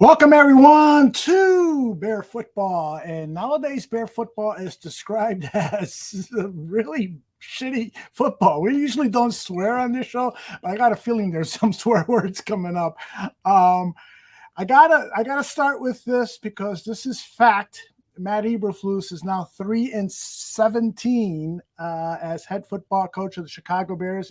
Welcome, everyone, to Bear Football. And nowadays, Bear Football is described as really shitty football. We usually don't swear on this show, but I got a feeling there's some swear words coming up. I gotta start with this because this is fact. Matt Eberflus is now 3-17 as head football coach of the Chicago Bears.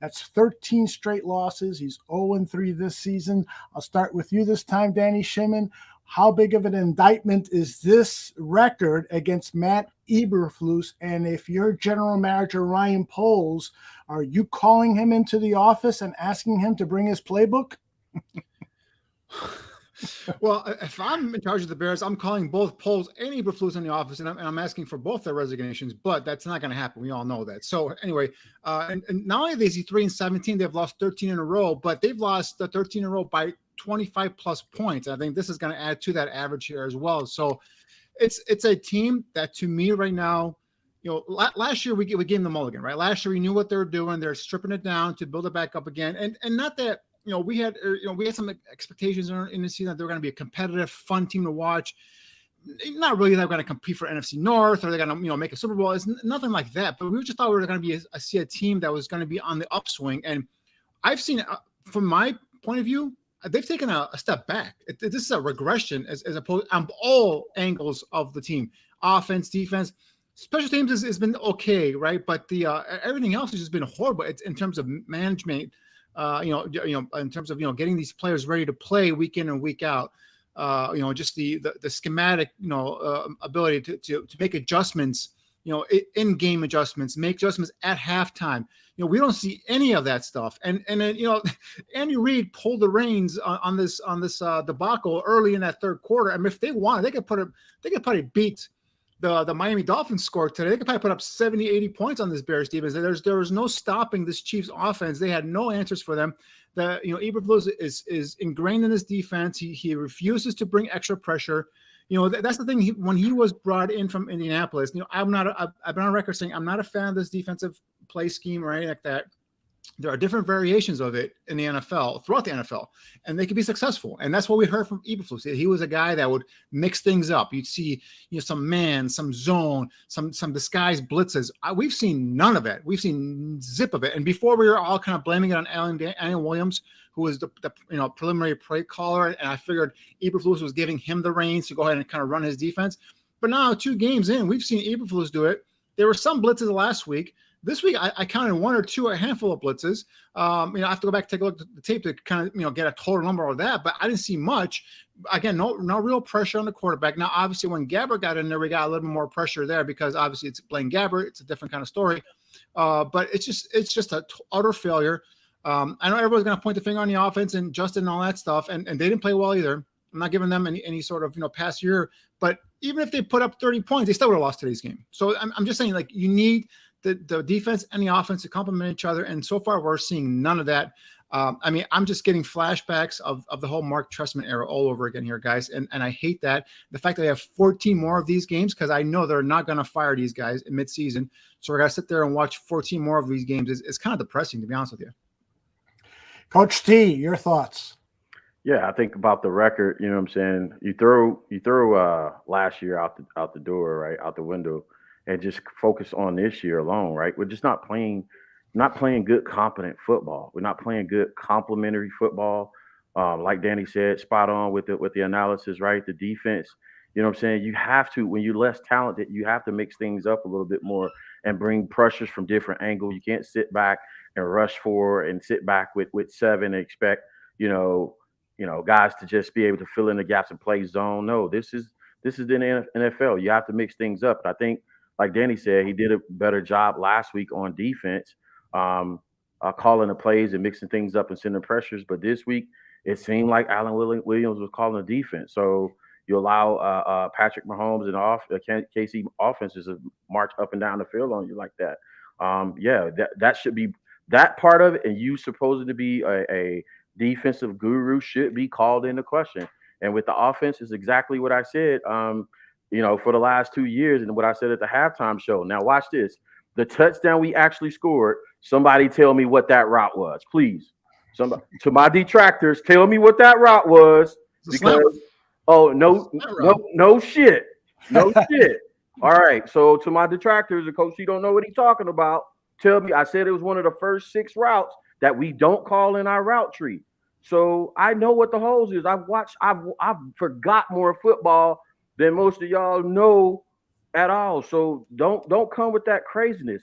That's 13 straight losses. He's 0-3 this season. I'll start with you this time, Danny Shimon. How big of an indictment is this record against Matt Eberflus? And if you're general manager Ryan Poles, are you calling him into the office and asking him to bring his playbook? Well, if I'm in charge of the Bears, I'm calling both Poles and Eberflus in the office, and I'm asking for both their resignations. But that's not going to happen. We all know that. So anyway, and not only is he 3-17, they've lost 13 in a row, but they've lost the 13 in a row by 25 plus points. I think this is going to add to that average here as well. So it's a team that, to me, right now, last year we gave them the mulligan, right? Last year we knew what they were doing. They're stripping it down to build it back up again, and not that. We had some expectations in the season that they were going to be a competitive, fun team to watch. Not really they're going to compete for NFC North or they're going to, make a Super Bowl. It's nothing like that. But we just thought we were going to be see a team that was going to be on the upswing. And I've seen, from my point of view, they've taken a step back. This is a regression as opposed on all angles of the team, offense, defense. Special teams has been okay, right? But the everything else has just been horrible. It's in terms of management. In terms of getting these players ready to play week in and week out, just the schematic, ability to make adjustments, in-game adjustments, make adjustments at halftime. We don't see any of that stuff. And then Andy Reid pulled the reins on this debacle early in that third quarter. I mean, if they wanted, they could probably beat the Miami Dolphins score today. They could probably put up 70, 80 points on this Bears defense. There was no stopping this Chiefs offense. They had no answers for them. Eberflus is ingrained in this defense. He refuses to bring extra pressure. That's the thing. When he was brought in from Indianapolis, I've been on record saying I'm not a fan of this defensive play scheme or anything like that. There are different variations of it in the NFL, throughout the NFL, and they can be successful. And that's what we heard from Eberflus. He was a guy that would mix things up. You'd see, some man, some zone, some disguised blitzes. We've seen none of it. We've seen zip of it. And before we were all kind of blaming it on Alan Williams, who was the preliminary play caller, and I figured Eberflus was giving him the reins to go ahead and kind of run his defense. But now 2 games in, we've seen Eberflus do it. There were some blitzes last week. This week, I counted 1 or 2, a handful of blitzes. I have to go back and take a look at the tape to kind of, get a total number of that. But I didn't see much. Again, no real pressure on the quarterback. Now, obviously, when Gabbert got in there, we got a little bit more pressure there because obviously it's Blaine Gabbert. It's a different kind of story. But it's just an utter failure. I know everyone's going to point the finger on the offense and Justin and all that stuff, and they didn't play well either. I'm not giving them any sort of past year. But even if they put up 30 points, they still would have lost today's game. So I'm just saying, you need the defense and the offense to complement each other. And so far, we're seeing none of that. I'm just getting flashbacks of the whole Mark Trestman era all over again here, guys. And I hate that. The fact that they have 14 more of these games, because I know they're not going to fire these guys in midseason. So we're going to sit there and watch 14 more of these games. It's kind of depressing, to be honest with you. Coach T, your thoughts? Yeah, I think about the record, what I'm saying? You throw last year out the door, right, out the window, and just focus on this year alone, right? We're just not playing good, competent football. We're not playing good, complementary football. Like Danny said, spot on with the analysis, right? The defense, you have to, when you're less talented, you have to mix things up a little bit more and bring pressures from different angles. You can't sit back and rush forward and sit back with 7 and expect, guys to just be able to fill in the gaps and play zone. No, this is the NFL. You have to mix things up. And I think, like Danny said, he did a better job last week on defense, calling the plays and mixing things up and sending pressures. But this week, it seemed like Alan Williams was calling the defense. So you allow Patrick Mahomes and KC offenses to march up and down the field on you like that. That should be that part of it. And you supposed to be a defensive guru should be called into question. And with the offense, is exactly what I said. For the last 2 years and what I said at the halftime show. Now watch this. The touchdown we actually scored, somebody tell me what that route was, please. Somebody, to my detractors, tell me what that route was. because no shit. No shit. All right. So to my detractors, the coach, you don't know what he's talking about. Tell me, I said it was one of the first 6 routes that we don't call in our route tree. So I know what the holes is. I've forgot more football than most of y'all know at all. So don't come with that craziness.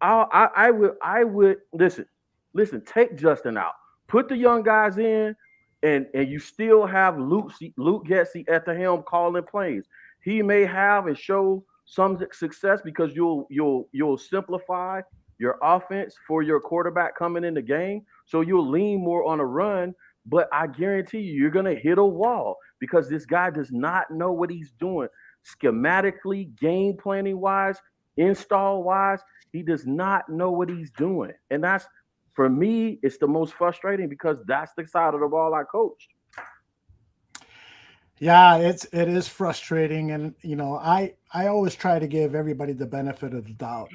I would listen, take Justin out. Put the young guys in, and you still have Luke Getsy at the helm calling plays. He may have and show some success because you'll simplify your offense for your quarterback coming in the game. So you'll lean more on a run, but I guarantee you're going to hit a wall because this guy does not know what he's doing. Schematically, game planning wise, install wise, he does not know what he's doing. And that's, for me, it's the most frustrating because that's the side of the ball I coached. Yeah, it is frustrating, and I always try to give everybody the benefit of the doubt.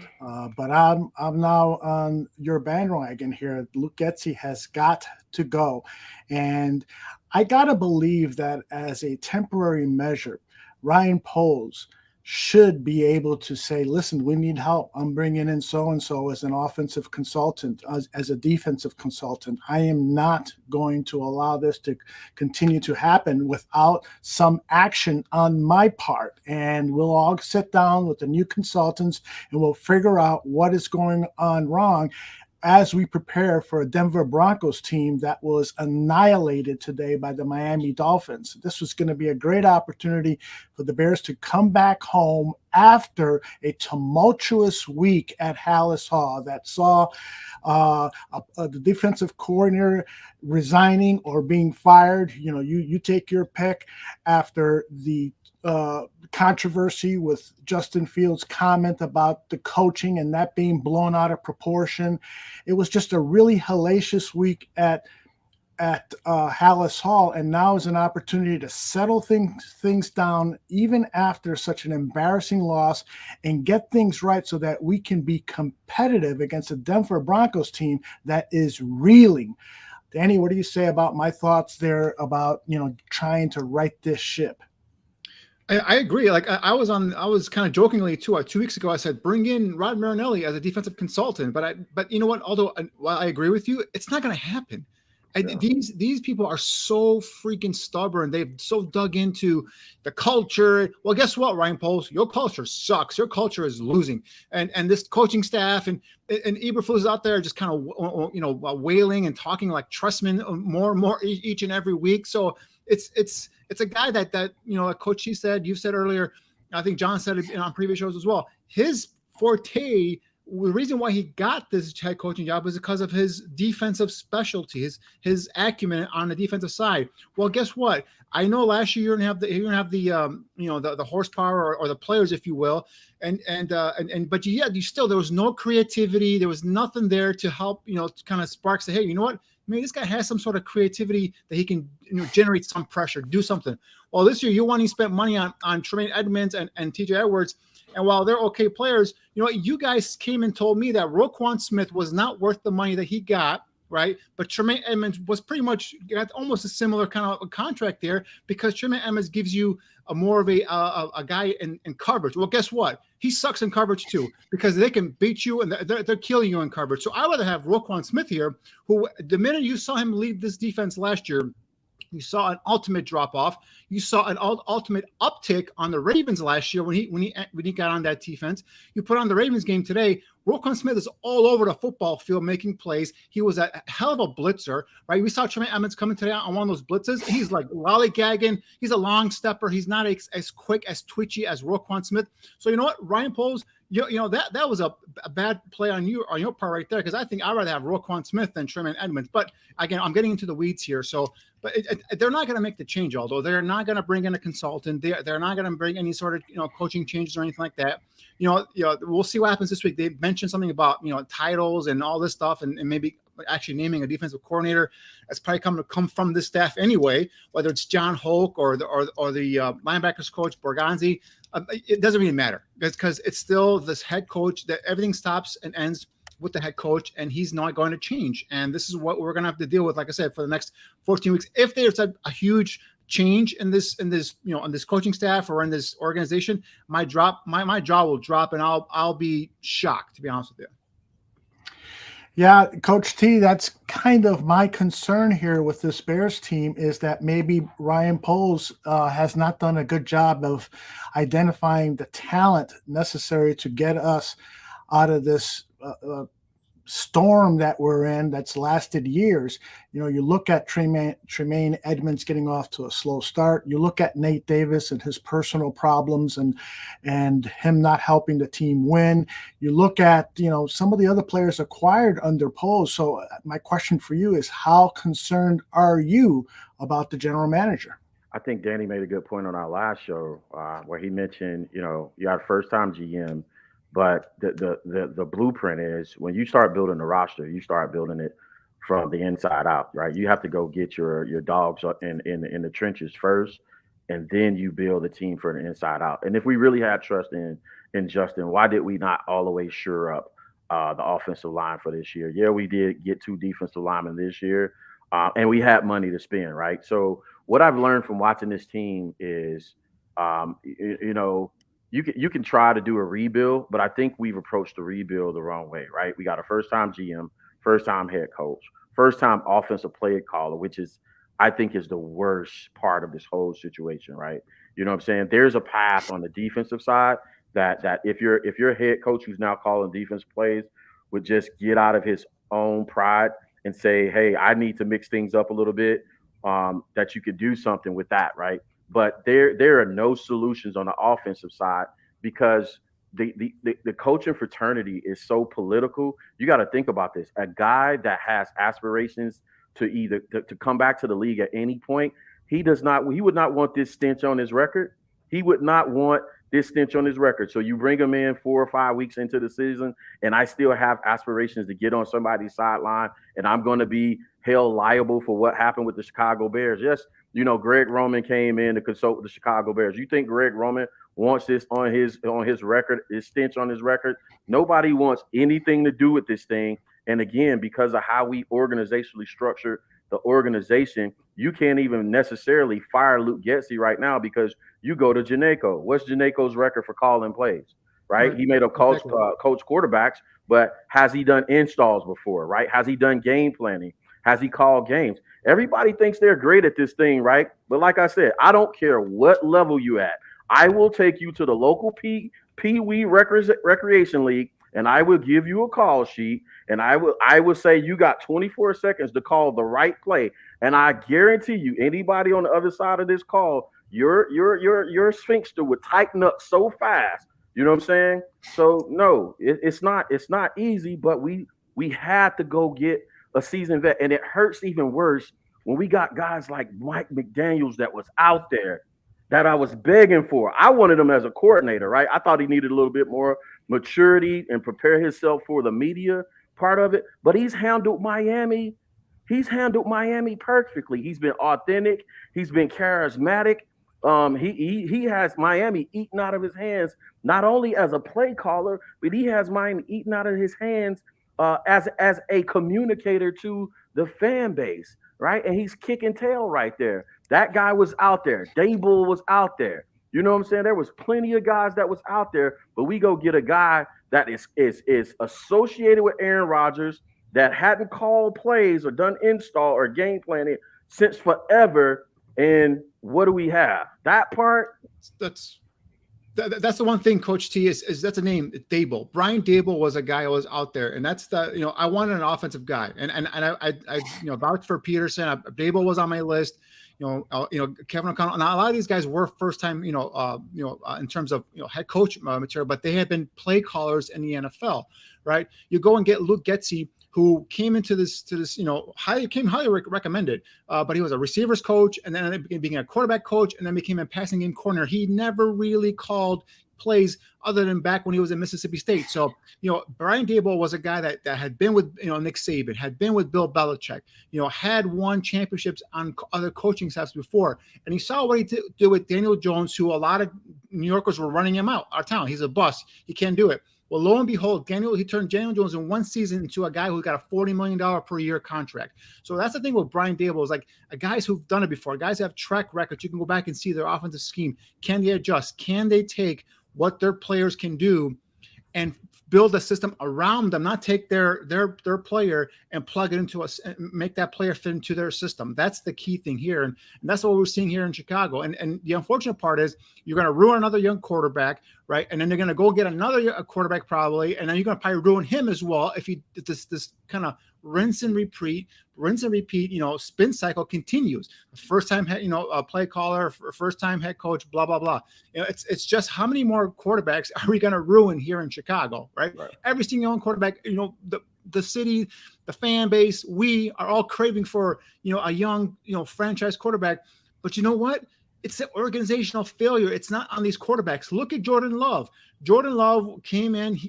But I'm now on your bandwagon here. Luke Getsy has got to go, and I gotta believe that as a temporary measure, Ryan Poles should be able to say, listen, we need help. I'm bringing in so-and-so as an offensive consultant, as a defensive consultant. I am not going to allow this to continue to happen without some action on my part. And we'll all sit down with the new consultants and we'll figure out what is going on wrong as we prepare for a Denver Broncos team that was annihilated today by the Miami Dolphins. This was going to be a great opportunity for the Bears to come back home after a tumultuous week at Hallis Hall that saw the defensive coordinator resigning or being fired. You take your pick after the controversy with Justin Fields' comment about the coaching and that being blown out of proportion. It was just a really hellacious week at Hallis Hall, and now is an opportunity to settle things down even after such an embarrassing loss and get things right so that we can be competitive against a Denver Broncos team that is reeling. Danny, what do you say about my thoughts there about trying to right this ship? I agree. Like I was kind of jokingly too. 2 weeks ago, I said bring in Rod Marinelli as a defensive consultant. But you know what? Although while I agree with you, it's not going to happen. Yeah. These people are so freaking stubborn. They've so dug into the culture. Well, guess what, Ryan Poles? Your culture sucks. Your culture is losing. And this coaching staff and Eberflus is out there just kind of wailing and talking like Tressman more and more each and every week. So it's a guy that Coach He said, you said earlier, I think John said it on previous shows as well. His forte, the reason why he got this head coaching job was because of his defensive specialty, his acumen on the defensive side. Well, guess what? I know last year you didn't have the horsepower or the players, if you will, but you still, there was no creativity. There was nothing there to help to kind of spark. Say, hey, you know what? Maybe this guy has some sort of creativity that he can generate some pressure, do something. Well, this year you spent money on Tremaine Edmonds and TJ Edwards. And while they're okay players, you guys came and told me that Roquan Smith was not worth the money that he got, right? But Tremaine Edmonds was pretty much got almost a similar kind of a contract there because Tremaine Edmonds gives you more of a guy in coverage. Well, guess what? He sucks in coverage too because they can beat you and they're killing you in coverage. So I'd rather have Roquan Smith here, who the minute you saw him leave this defense last year, you saw an ultimate drop-off. You saw an ultimate uptick on the Ravens last year when he got on that defense. You put on the Ravens game today, Roquan Smith is all over the football field making plays. He was a hell of a blitzer, right? We saw Tremaine Edmonds coming today on one of those blitzes. He's like lollygagging. He's a long stepper. He's not as quick, as twitchy as Roquan Smith. So you know what, Ryan Poles, that was a bad play on your part right there because I think I'd rather have Roquan Smith than Tremaine Edmonds. But again, I'm getting into the weeds here. So, but they're not going to make the change. Although they're not going to bring in a consultant, they're not going to bring any sort of coaching changes or anything like that. We'll see what happens this week. They mentioned something about titles and all this stuff, and maybe actually naming a defensive coordinator. That's probably come from this staff anyway, whether it's John Hoke or the linebackers coach Borgonzi. It doesn't really matter because it's still this head coach that everything stops and ends with the head coach, and he's not going to change. And this is what we're going to have to deal with, like I said, for the next 14 weeks. If there's a huge change in this on this coaching staff or in this organization, my jaw will drop, and I'll be shocked, to be honest with you. Yeah, Coach T, that's kind of my concern here with this Bears team, is that maybe Ryan Poles has not done a good job of identifying the talent necessary to get us out of this storm that we're in that's lasted years. You look at Tremaine Edmonds getting off to a slow start. You look at Nate Davis and his personal problems and him not helping the team win. You look at, some of the other players acquired under Poles. So my question for you is, how concerned are you about the general manager? I think Danny made a good point on our last show where he mentioned, you had a first-time GM, but the blueprint is when you start building a roster, you start building it from the inside out, right? You have to go get your dogs in the trenches first, and then you build a team for the inside out. And if we really had trust in Justin, why did we not all the way shore up the offensive line for this year? Yeah, we did get 2 defensive linemen this year, and we had money to spend, right? So what I've learned from watching this team is, you can try to do a rebuild, but I think we've approached the rebuild the wrong way, right? We got a first-time GM, first-time head coach, first-time offensive play caller, which I think is the worst part of this whole situation, right? You know what I'm saying? There's a path on the defensive side that if your head coach who's now calling defense plays would just get out of his own pride and say, hey, I need to mix things up a little bit, that you could do something with that, right? But there are no solutions on the offensive side because the coaching fraternity is so political. You got to think about this. A guy that has aspirations to come back to the league at any point, he would not want this stench on his record. He would not want this stench on his record. So you bring him in 4 or 5 weeks into the season, and I still have aspirations to get on somebody's sideline, and I'm going to be held liable for what happened with the Chicago Bears. Yes, Greg Roman came in to consult with the Chicago Bears. You think Greg Roman wants this on his record, his stench on his record? Nobody wants anything to do with this thing. And again, because of how we organizationally structure the organization, you can't even necessarily fire Luke Getsy right now because you go to Janeko. What's Janeko's record for calling plays, right? He made a coach quarterbacks, but has he done installs before, right? Has he done game planning? Has he called games? Everybody thinks they're great at this thing, right? But like I said, I don't care what level you at. I will take you to the local Pee Wee Recreation League, and I will give you a call sheet, and I will say you got 24 seconds to call the right play. And I guarantee you, anybody on the other side of this call, your sphincter would tighten up so fast. You know what I'm saying? So no, it's not easy, but we had to go get a seasoned vet, and it hurts even worse when we got guys like Mike McDaniels that was out there that I was begging for. I wanted him as a coordinator, right? I thought he needed a little bit more maturity and prepare himself for the media part of it, but he's handled Miami. He's handled Miami perfectly. He's been authentic. He's been charismatic. He has Miami eaten out of his hands, not only as a play caller, but he has Miami eaten out of his hands as a communicator to the fan base, right? And he's kicking tail right there. That guy was out there. Dable was out there. You know what I'm saying? There was plenty of guys that was out there, but we go get a guy that is associated with Aaron Rodgers, that hadn't called plays or done install or game planning since forever. And what do we have? That part. That's the one thing, Coach T, is that's a name, Dable. Brian Dable was a guy who was out there, and that's I wanted an offensive guy, and I vouched for Peterson. Dable was on my list. Kevin O'Connell. Now a lot of these guys were first time, in terms of head coach material, but they had been play callers in the NFL, right? You go and get Luke Getsy, who came into this highly recommended, but he was a receivers coach, and then ended up being a quarterback coach, and then became a passing game coordinator. He never really called plays other than back when he was at Mississippi State. So, Brian Dable was a guy that had been with, Nick Saban, had been with Bill Belichick, had won championships on other coaching staffs before. And he saw what he did with Daniel Jones, who a lot of New Yorkers were running him out of town. He's a bust. He can't do it. Well, lo and behold, he turned Daniel Jones in one season into a guy who got a $40 million per year contract. So that's the thing with Brian Daboll is like guys who've done it before, guys that have track records. You can go back and see their offensive scheme. Can they adjust? Can they take what their players can do and build a system around them, not take their player and plug it into us and make that player fit into their system. That's the key thing here. And that's what we're seeing here in Chicago. And the unfortunate part is you're going to ruin another young quarterback, right? And then they're going to go get another quarterback probably. And then you're going to probably ruin him as well. If you this kind of rinse and repeat, spin cycle continues. The first time, a play caller, first time head coach, blah, blah, blah. It's just how many more quarterbacks are we going to ruin here in Chicago, right? Every single young quarterback, the city, the fan base, we are all craving for, a young, franchise quarterback. But you know what? It's an organizational failure. It's not on these quarterbacks. Look at Jordan Love. Jordan Love came in,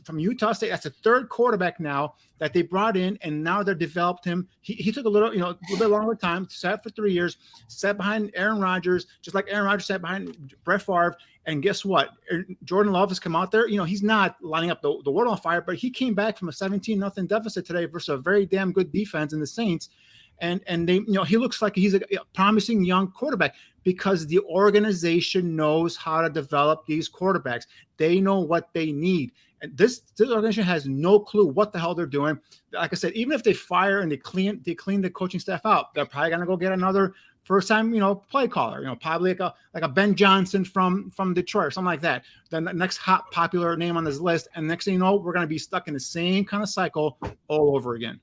from Utah State. That's the third quarterback now that they brought in, and now they've developed him. He took a little bit longer time, sat for 3 years, sat behind Aaron Rodgers, just like Aaron Rodgers sat behind Brett Favre. And guess what? Jordan Love has come out there. He's not lining up the world on fire, but he came back from a 17-0 deficit today versus a very damn good defense in the Saints. And they, he looks like he's a promising young quarterback because the organization knows how to develop these quarterbacks. They know what they need. And this organization has no clue what the hell they're doing. Like I said, even if they fire and they clean the coaching staff out, they're probably going to go get another first-time, play caller, probably like a Ben Johnson from Detroit or something like that. Then the next hot popular name on this list. And next thing you know, we're going to be stuck in the same kind of cycle all over again.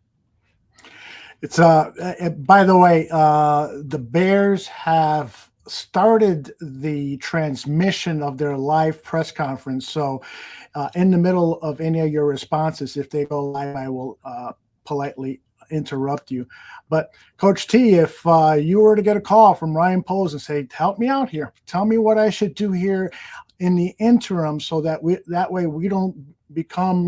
It's by the way, the Bears have started the transmission of their live press conference. So in the middle of any of your responses, if they go live, I will politely interrupt you. But Coach T, if you were to get a call from Ryan Poles and say, help me out here, tell me what I should do here in the interim so that way we don't become,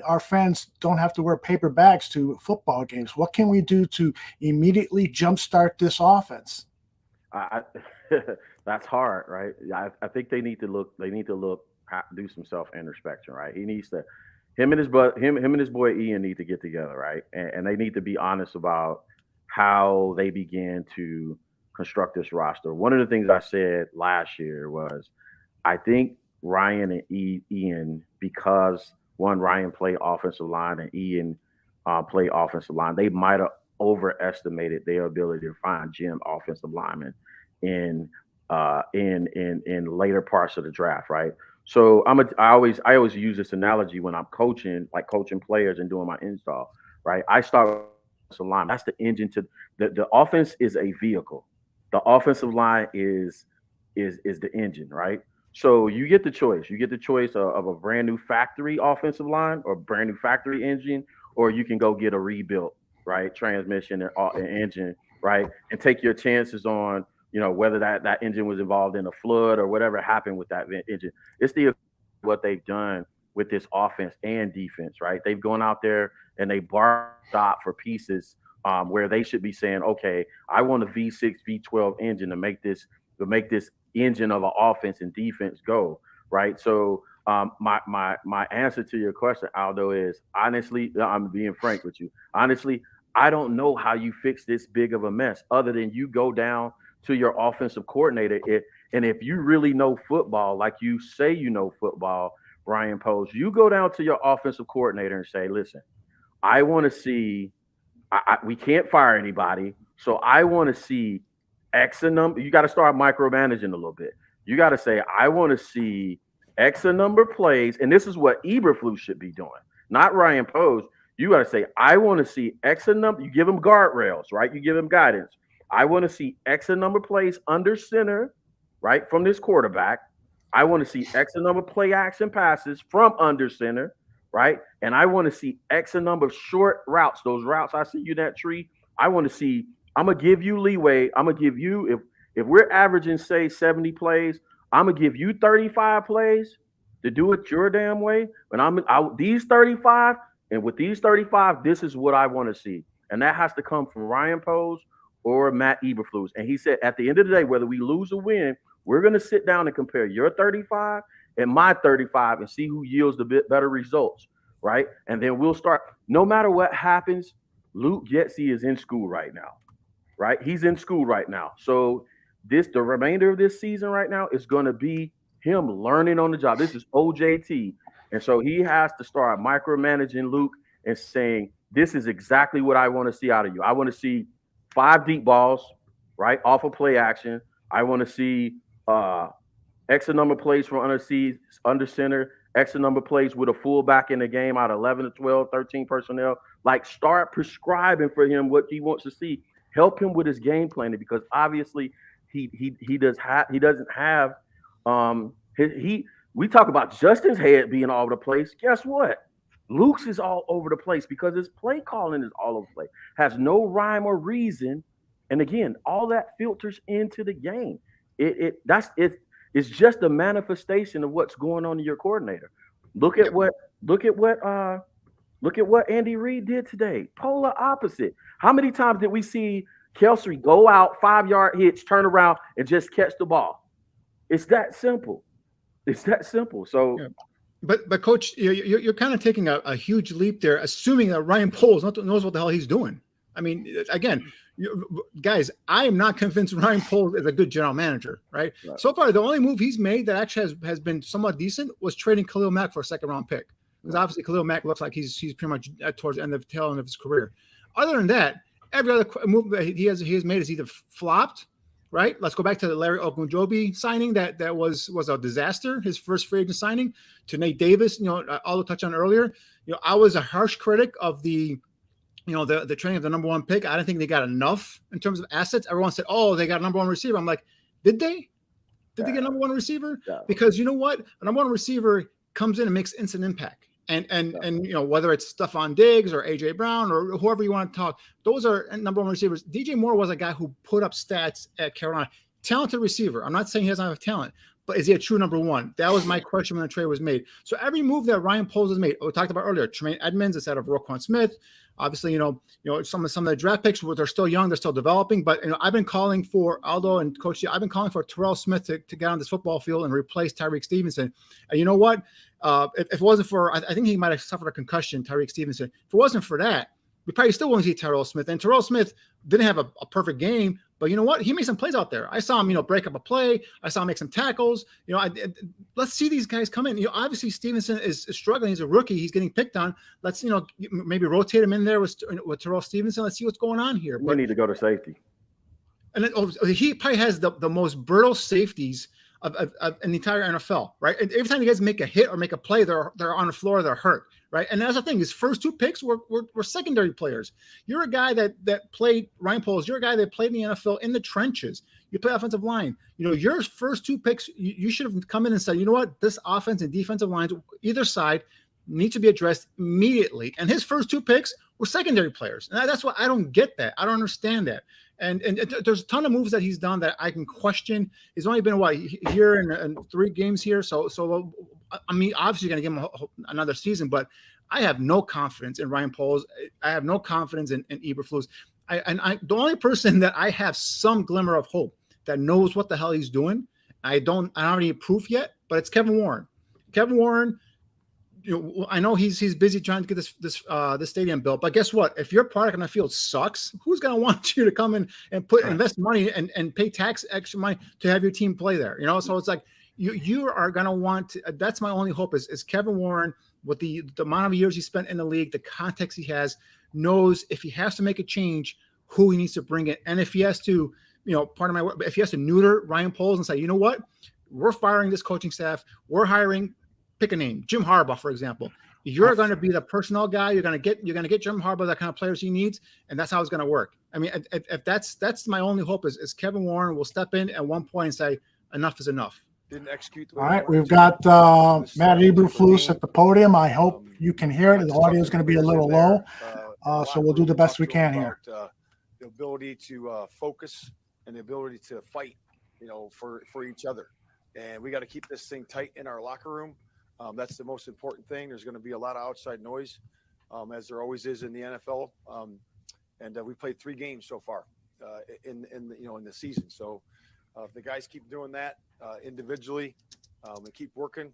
our fans don't have to wear paper bags to football games. What can we do to immediately jumpstart this offense? That's hard, right? I think they need to look, do some self-introspection, right? Him and his boy Ian need to get together, right? And they need to be honest about how they began to construct this roster. One of the things I said last year was, I think Ryan and Ian, because Ryan played offensive line and Ian played offensive line, they might have overestimated their ability to find gym offensive linemen in later parts of the draft, right? So I always use this analogy when I'm coaching players and doing my install, right? I start with offensive line. That's the engine to the offense is a vehicle. The offensive line is the engine, right? So you get the choice. You get the choice of a brand new factory offensive line or brand new factory engine, or you can go get a rebuilt, right, transmission and engine, right, and take your chances on, whether that engine was involved in a flood or whatever happened with that engine. It's what they've done with this offense and defense, right? They've gone out there and they stop for pieces where they should be saying, okay, I want a V6, V12 engine to make this engine of an offense and defense go, right? So my answer to your question, Aldo, is honestly, I'm being frank with you. Honestly, I don't know how you fix this big of a mess other than you go down to your offensive coordinator. And if you really know football, like you say you know football, Ryan Poles, you go down to your offensive coordinator and say, listen, I want to see, we can't fire anybody, so I want to see X number. You got to start micromanaging a little bit. You got to say, I want to see X number plays, and this is what Eberflus should be doing, not Ryan Poles. You got to say, I want to see X number. You give them guardrails, right? You give them guidance. I want to see X number plays under center, right, from this quarterback. I want to see X number play action passes from under center, right? And I want to see X number of short routes. Those routes I see you that tree. I want to see. I'm gonna give you leeway. I'm gonna give you if we're averaging say 70 plays, I'm gonna give you 35 plays to do it your damn way. But these 35, and with these 35, this is what I want to see, and that has to come from Ryan Poles or Matt Eberflus. And he said, at the end of the day, whether we lose or win, we're gonna sit down and compare your 35 at my 35 and see who yields the bit better results, right? And then we'll start. No matter what happens, Luke Getsy is in school right now, right? He's in school right now. So the remainder of this season right now is going to be him learning on the job. This is OJT. And so he has to start micromanaging Luke and saying, this is exactly what I want to see out of you. I want to see 5 deep balls, right, off of play action. I want to see X number of plays from under center, X number of plays with a fullback in the game out of 11 to 12, 13 personnel. Like, start prescribing for him what he wants to see. Help him with his game planning, because obviously he doesn't have we talk about Justin's head being all over the place. Guess what? Luke's is all over the place because his play calling is all over the place. Has no rhyme or reason. And again, all that filters into the game. It's just a manifestation of what's going on in your coordinator. Look at what Andy Reid did today. Polar opposite. How many times did we see Kelsey go out, 5-yard hitch, turn around, and just catch the ball? It's that simple. So, yeah. But Coach, you're kind of taking a huge leap there, assuming that Ryan Poles knows what the hell he's doing. I mean, again, guys, I am not convinced Ryan Poles is a good general manager, right? So far, the only move he's made that actually has been somewhat decent was trading Khalil Mack for a second-round pick. Because obviously Khalil Mack looks like he's pretty much towards the tail end of his career. Other than that, every other move that he has made is either flopped, right? Let's go back to the Larry Ogunjobi signing that was a disaster. His first free agent signing, to Nate Davis. Aldo touched on earlier. I was a harsh critic of the training of the number 1 pick. I didn't think they got enough in terms of assets. Everyone said, "Oh, they got a number 1 receiver." I'm like, did they? Did they get a number 1 receiver? Yeah. Because you know what, a number 1 receiver comes in and makes instant impact. And whether it's Stephon Diggs or AJ Brown or whoever you want to talk, those are number 1 receivers. DJ Moore was a guy who put up stats at Carolina. Talented receiver. I'm not saying he doesn't have talent, but is he a true number 1? That was my question when the trade was made. So every move that Ryan Poles has made, we talked about earlier, Tremaine Edmonds instead of Roquan Smith. Obviously, some of the draft picks, they're still young, they're still developing. But I've been calling for Aldo and Coach. I've been calling for Terrell Smith to get on this football field and replace Tyreek Stevenson. And you know what? If it wasn't for, I think he might have suffered a concussion, Tyreek Stevenson. If it wasn't for that, we probably still won't see Terrell Smith. And Terrell Smith didn't have a perfect game, but you know what? He made some plays out there. I saw him, break up a play. I saw him make some tackles. Let's see these guys come in. Obviously Stevenson is struggling. He's a rookie. He's getting picked on. Let's, maybe rotate him in there with Terrell Stevenson. Let's see what's going on here. We need to go to safety. And he probably has the most brittle safeties of an entire NFL, right? And every time you guys make a hit or make a play, they're on the floor, they're hurt, right? And that's the thing. His first 2 picks were secondary players. You're a guy that played, Ryan Poles, you're a guy that played in the NFL in the trenches. You play offensive line. Your first 2 picks, you should have come in and said, you know what? This offense and defensive lines, either side, need to be addressed immediately. And his first 2 picks were secondary players. And that's why I don't get that. I don't understand that. And there's a ton of moves that he's done that I can question. He's only been here in 3 games here. So I mean, obviously you're going to give him another season, but I have no confidence in Ryan Poles. I have no confidence in Eberflus. The only person that I have some glimmer of hope that knows what the hell he's doing, I don't have any proof yet, but it's Kevin Warren. Kevin Warren, I know he's busy trying to get this stadium built, but guess what? If your product on the field sucks, who's going to want you to come in and invest money and pay extra money to have your team play there? So it's like you are going to want. That's my only hope is Kevin Warren, with the amount of years he spent in the league, the context he has, knows if he has to make a change, who he needs to bring in, and if he has to, if he has to neuter Ryan Poles and say, you know what, we're firing this coaching staff, we're hiring. Pick a name, Jim Harbaugh, for example. You're going to be the personnel guy. You're going to get Jim Harbaugh that kind of players he needs, and that's how it's going to work. I mean, if that's my only hope is Kevin Warren will step in at one point and say enough is enough. Didn't execute. All right, we've got Matt Eberflus at the podium. I hope you can hear it. The audio is going to be a little low, so we'll do the best we can here. The ability to focus and the ability to fight, for each other, and we got to keep this thing tight in our locker room. That's the most important thing. There's going to be a lot of outside noise, as there always is in the NFL. And we played 3 games so far in the season. So if the guys keep doing that individually, and keep working,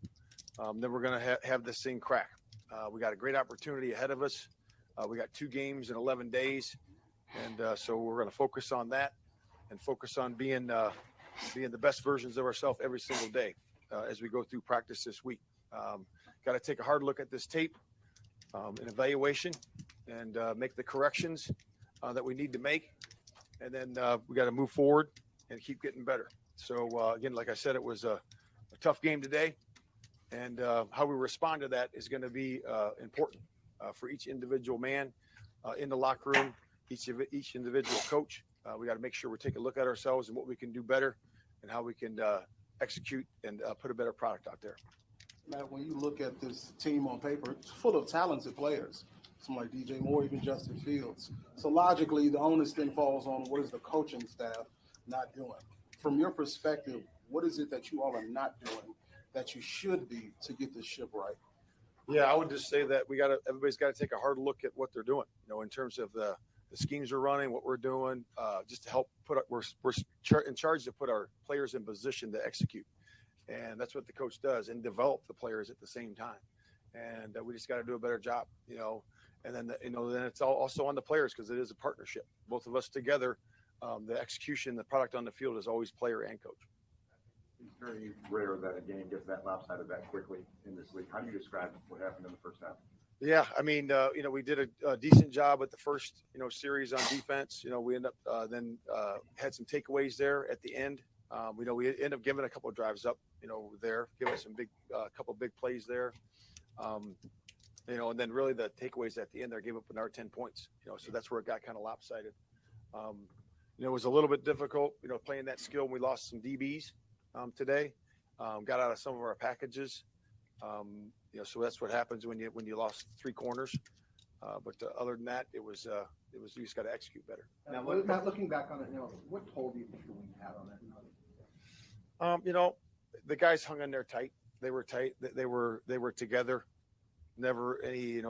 then we're going to have this thing crack. We got a great opportunity ahead of us. We got 2 games in 11 days. And so we're going to focus on that and focus on being the best versions of ourselves every single day as we go through practice this week. Got to take a hard look at this tape, an evaluation, and make the corrections that we need to make. And then we got to move forward and keep getting better. So, again, like I said, it was a tough game today. And how we respond to that is going to be important for each individual man in the locker room, each individual coach. We got to make sure we take a look at ourselves and what we can do better and how we can execute and put a better product out there. Matt, when you look at this team on paper, it's full of talented players. Someone like DJ Moore, even Justin Fields. So logically, the onus then falls on what is the coaching staff not doing. From your perspective, what is it that you all are not doing that you should be to get this ship right? Yeah, I would just say that everybody's got to take a hard look at what they're doing, in terms of the schemes we're running, what we're doing, just to help we're in charge to put our players in position to execute. And that's what the coach does, and develop the players at the same time. And we just got to do a better job, and then, then it's also on the players, because it is a partnership. Both of us together, the execution, the product on the field is always player and coach. It's very rare that a game gets that lopsided that quickly in this league. How do you describe what happened in the first half? Yeah, I mean, we did a decent job at the first, series on defense. We end up then had some takeaways there at the end. We end up giving a couple of drives up, there, giving some couple of big plays there. And then really the takeaways at the end there gave up another 10 points, so that's where it got kind of lopsided. It was a little bit difficult, playing that skill. We lost some DBs today, got out of some of our packages. So that's what happens when you lost 3 corners. But other than that, it was you just got to execute better. Now, Matt, looking back on it, what toll do you think we had on that night? The guys hung in there tight. They were tight. They were together. Never any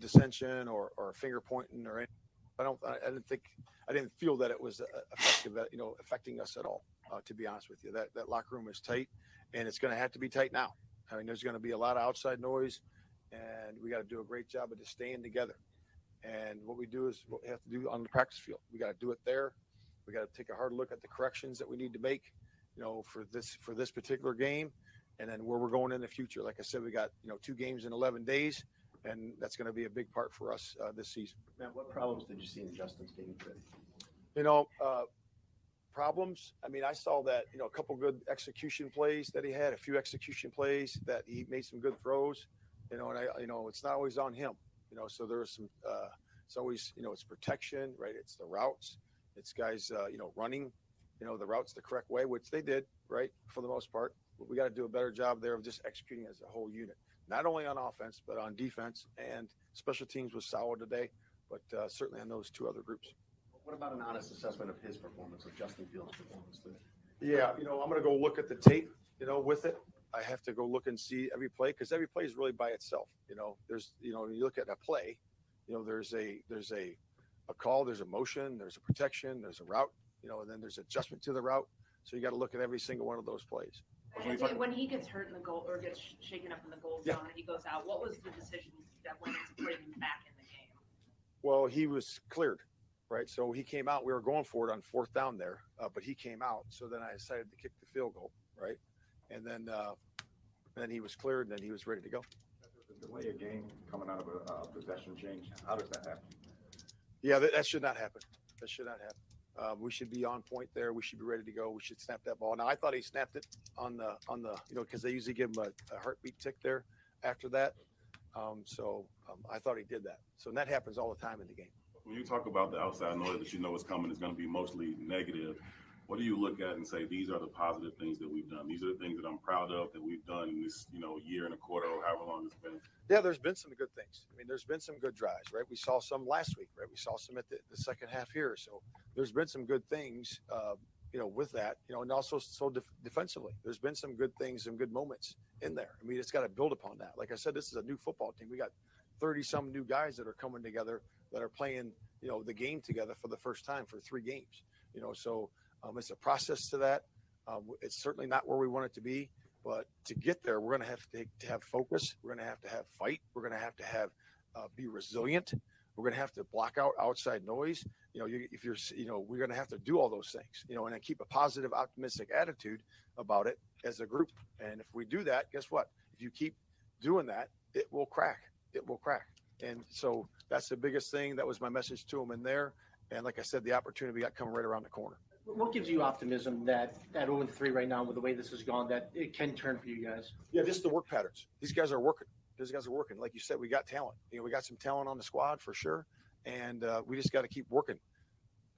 dissension or finger pointing or anything. I didn't feel that it was effective at, affecting us at all. To be honest with you, that locker room is tight, and it's going to have to be tight now. I mean, there's going to be a lot of outside noise, and we got to do a great job of just staying together. And what we do is what we have to do on the practice field. We got to do it there. We got to take a hard look at the corrections that we need to make, for this particular game, and then where we're going in the future. Like I said, we got 2 games in 11 days, and that's going to be a big part for us this season. Matt, what problems did you see in Justin's game today? Problems. I mean, I saw that, a couple good execution plays that he had, a few execution plays that he made some good throws, and it's not always on him, so there's some, it's always, it's protection, right? It's the routes, it's guys, running, the routes the correct way, which they did, right? For the most part, but we got to do a better job there of just executing as a whole unit, not only on offense, but on defense, and special teams was solid today, but certainly on those 2 other groups. What about an honest assessment of his performance, of Justin Fields' performance today? Yeah, I'm going to go look at the tape, with it. I have to go look and see every play, because every play is really by itself. There's, when you look at a play, there's a call, there's a motion, there's a protection, there's a route, and then there's adjustment to the route. So you got to look at every single one of those plays. When he gets hurt in the goal or gets shaken up in the goal zone and he goes out, what was the decision that went into putting him back in the game? Well, he was cleared. Right. So he came out, we were going for it on 4th down there, but he came out. So then I decided to kick the field goal. Right. And then he was cleared, and then he was ready to go. The delay a game coming out of a possession change, how does that happen? Yeah, that should not happen. That should not happen. We should be on point there. We should be ready to go. We should snap that ball. Now, I thought he snapped it on the, because they usually give him a heartbeat tick there after that. So I thought he did that. So that happens all the time in the game. When you talk about the outside noise that is coming is going to be mostly negative, what do you look at and say, these are the positive things that we've done? These are the things that I'm proud of that we've done in this, year and a quarter or however long it's been. Yeah, there's been some good things. I mean, there's been some good drives, right? We saw some last week, right? We saw some at the second half here. So there's been some good things, with that, and also defensively. There's been some good things, some good moments in there. I mean, it's got to build upon that. Like I said, this is a new football team. We got 30-some new guys that are coming together that are playing, the game together for the first time for 3 games, so it's a process to that. It's certainly not where we want it to be, But to get there, we're going to have to have focus. We're going to have fight. We're going to have be resilient. We're going to have to block out outside noise. We're going to have to do all those things, and then keep a positive, optimistic attitude about it as a group. And if we do that, guess what? If you keep doing that, it will crack. It will crack. And so that's the biggest thing. That was my message to them in there. And like I said, the opportunity got coming right around the corner. What gives you optimism that at 0-3 right now, with the way this has gone, that it can turn for you guys? Yeah, just the work patterns. These guys are working. Like you said, we got talent. We got some talent on the squad for sure. And we just got to keep working.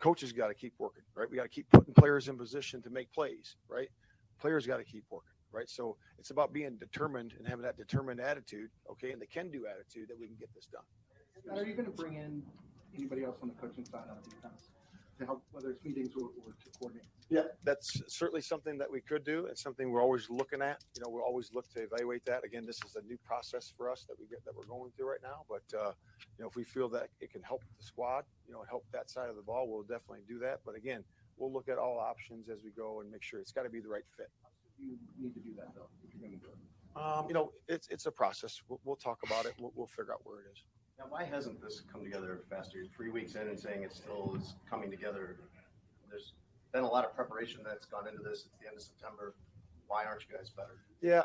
Coaches got to keep working, right? We got to keep putting players in position to make plays, right? Players got to keep working, right? So it's about being determined and having that determined attitude, okay, and the can-do attitude that we can get this done. Are you going to bring in anybody else on the coaching side on defense to help, whether it's meetings or to coordinate? Yeah, that's certainly something that we could do. It's something we're always looking at. We'll always look to evaluate that. Again, this is a new process for us that we're going through right now. But if we feel that it can help the squad, help that side of the ball, we'll definitely do that. But again, we'll look at all options as we go and make sure it's got to be the right fit. You need to do that though, if you're going to do it. It's a process. We'll talk about it. We'll figure out where it is. Now, why hasn't this come together faster? You're 3 weeks in and saying it still is coming together. There's been a lot of preparation that's gone into this. It's the end of September. Why aren't you guys better? Yeah,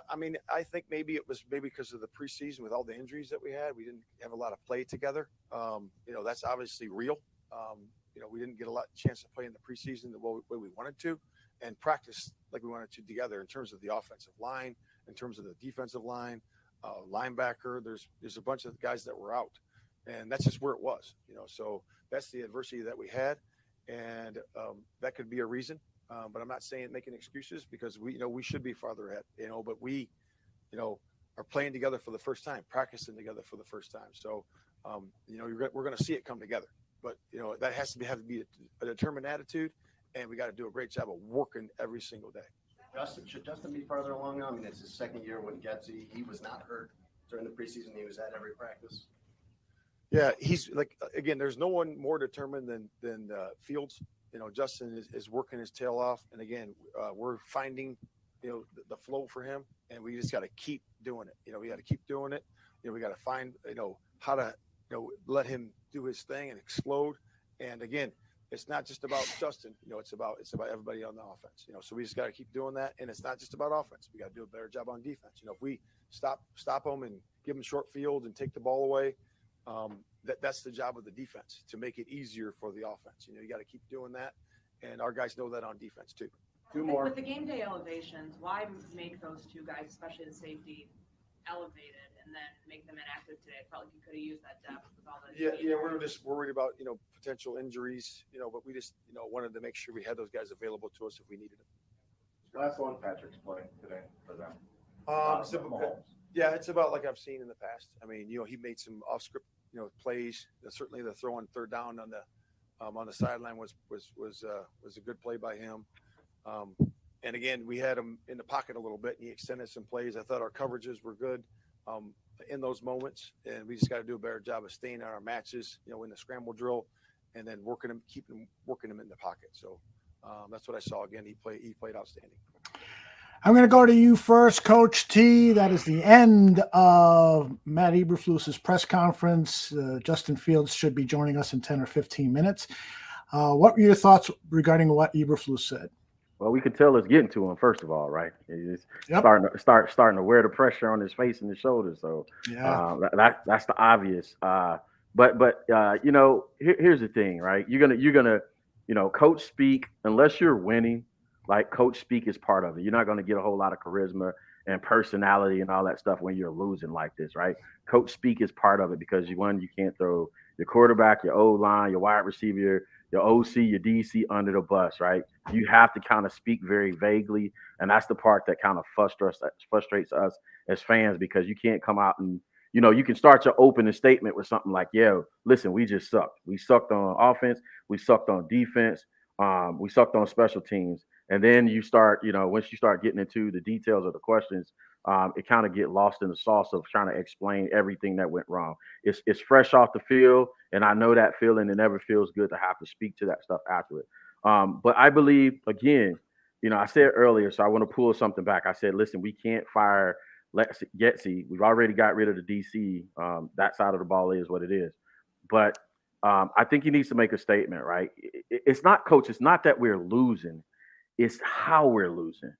I think maybe it was because of the preseason with all the injuries that we had. We didn't have a lot of play together. That's obviously real. We didn't get a lot of chance to play in the preseason the way we wanted to, and practice like we wanted to together in terms of the offensive line, in terms of the defensive line. Linebacker, there's a bunch of guys that were out, and that's just where it was, so that's the adversity that we had, and that could be a reason, but I'm not saying making excuses, because we should be farther ahead, but we are playing together for the first time, practicing together for the first time, so we're going to see it come together, but that has to be a determined attitude, and we got to do a great job of working every single day. Should Justin be farther along now? It's his second year with Getsy. He was not hurt during the preseason. He was at every practice. Yeah, he's again, there's no one more determined than Fields. Justin is working his tail off. And again, we're finding, the flow for him, and we just got to keep doing it. We got to keep doing it. We got to find, how to, let him do his thing and explode. And again, it's not just about Justin, it's about everybody on the offense, so we just got to keep doing that. And it's not just about offense. We got to do a better job on defense. If we stop them and give them short field and take the ball away, that's the job of the defense, to make it easier for the offense. You got to keep doing that. And our guys know that on defense too. Two more. With the game day elevations, why make those two guys, especially the safety, elevated and then make them inactive today? I felt like you could have used that depth with all the. Yeah, we were just worried about potential injuries, but we just wanted to make sure we had those guys available to us if we needed them. Last one, Patrick's play today for them. Yeah, it's about like I've seen in the past. He made some off script plays. Certainly the throw on third down on the sideline was a good play by him. And again, we had him in the pocket a little bit, and he extended some plays. I thought our coverages were good in those moments, and we just got to do a better job of staying on our matches, in the scramble drill, and then working him in the pocket. So that's what I saw. Again, he played outstanding. I'm going to go to you first, Coach T. That is the end of Matt Eberflus's press conference. Justin Fields should be joining us in 10 or 15 minutes. What were your thoughts regarding what Eberflus said? Well, we could tell it's getting to him, first of all, right? He's starting to wear the pressure on his face and his shoulders. So that's the obvious. But here's the thing, right? You're gonna coach speak, unless you're winning. Like, coach speak is part of it. You're not going to get a whole lot of charisma and personality and all that stuff when you're losing like this, right? Coach speak is part of it, because you can't throw your quarterback, your O-line, your wide receiver, your OC, your DC under the bus, right? You have to kind of speak very vaguely, and that's the part that kind of frustrates us as fans, because you can't come out and, you can start your opening statement with something like, "Yo, listen, we just sucked. We sucked on offense. We sucked on defense. We sucked on special teams." And then you start, once you start getting into the details of the questions, it kind of get lost in the sauce of trying to explain everything that went wrong. It's fresh off the field, and I know that feeling. It never feels good to have to speak to that stuff after it. But I believe, again, I said earlier, so I want to pull something back. I said, listen, we can't fire Getsy. We've already got rid of the DC. That side of the ball is what it is. But I think he needs to make a statement, right? It's not, coach. It's not that we're losing. It's how we're losing,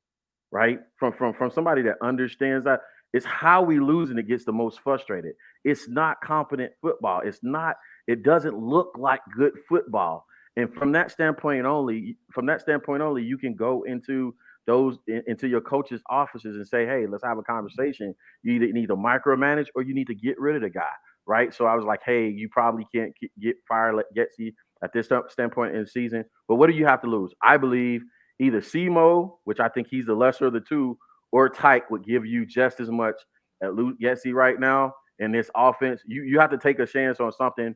right? From somebody that understands that. It's how we lose and it gets the most frustrated. It's not competent football. It's not. It doesn't look like good football. And from that standpoint only, you can go into your coaches' offices and say, hey, let's have a conversation. You either need to micromanage or you need to get rid of the guy, right? So I was like, hey, you probably can't get fired Getsy at this standpoint in the season. But what do you have to lose? I believe either Simo, which I think he's the lesser of the two, or Tyke would give you just as much at Getsy right now in this offense. You have to take a chance on something,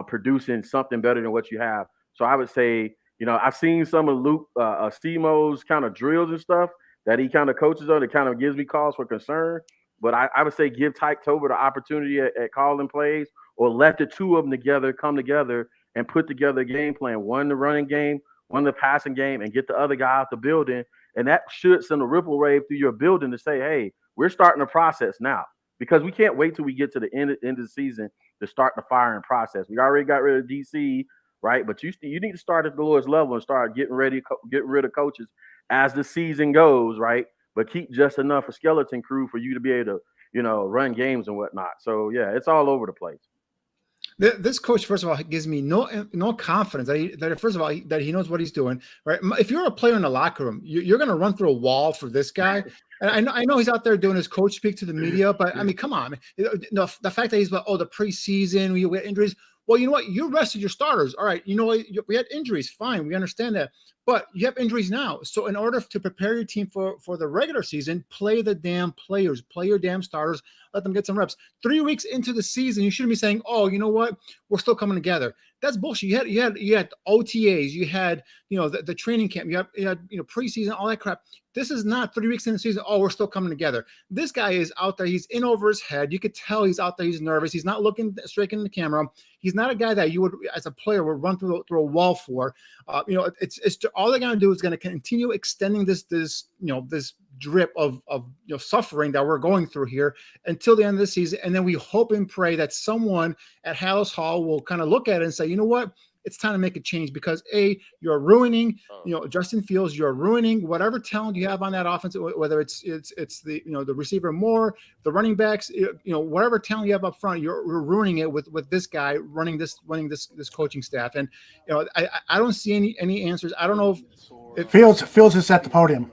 producing something better than what you have. So I would say, I've seen some of Simo's kind of drills and stuff that he kind of coaches on. It kind of gives me cause for concern. But I would say give Tyke Tober the opportunity at calling plays, or let the two of them come together and put together a game plan. One the running game, one the passing game, and get the other guy out the building. And that should send a ripple wave through your building to say, hey, we're starting the process now. Because we can't wait till we get to the end of the season to start the firing process. We already got rid of DC, right? But you need to start at the lowest level and start getting rid of coaches as the season goes, right? But keep just enough a skeleton crew for you to be able to, run games and whatnot. So yeah, it's all over the place. This coach, first of all, gives me no confidence that he knows what he's doing. Right? If you're a player in the locker room, you're going to run through a wall for this guy. And I know he's out there doing his coach speak to the media, but I mean, come on, the fact that he's like, the preseason, we had injuries. Well, you know what? You rested your starters. All right. You know what? We had injuries. Fine. We understand that. But you have injuries now. So in order to prepare your team for the regular season, play the damn players, play your damn starters, let them get some reps. 3 weeks into the season, you shouldn't be saying, oh, you know what? We're still coming together. That's bullshit. You had OTAs, you had, the training camp, you had preseason, all that crap. This is not 3 weeks into the season. Oh, we're still coming together. This guy is out there. He's in over his head. You could tell he's out there. He's nervous. He's not looking straight in the camera. He's not a guy that you would, as a player, would run through a wall for. It's all they're going to do is going to continue extending this drip of suffering that we're going through here until the end of the season. And then we hope and pray that someone at Hallis Hall will kind of look at it and say, you know what? It's time to make a change because you're ruining, Justin Fields, you're ruining whatever talent you have on that offense, whether it's the, the receiver more, the running backs, whatever talent you have up front, you're ruining it with this guy running this coaching staff. And, I don't see any answers. I don't know if Fields is at the podium.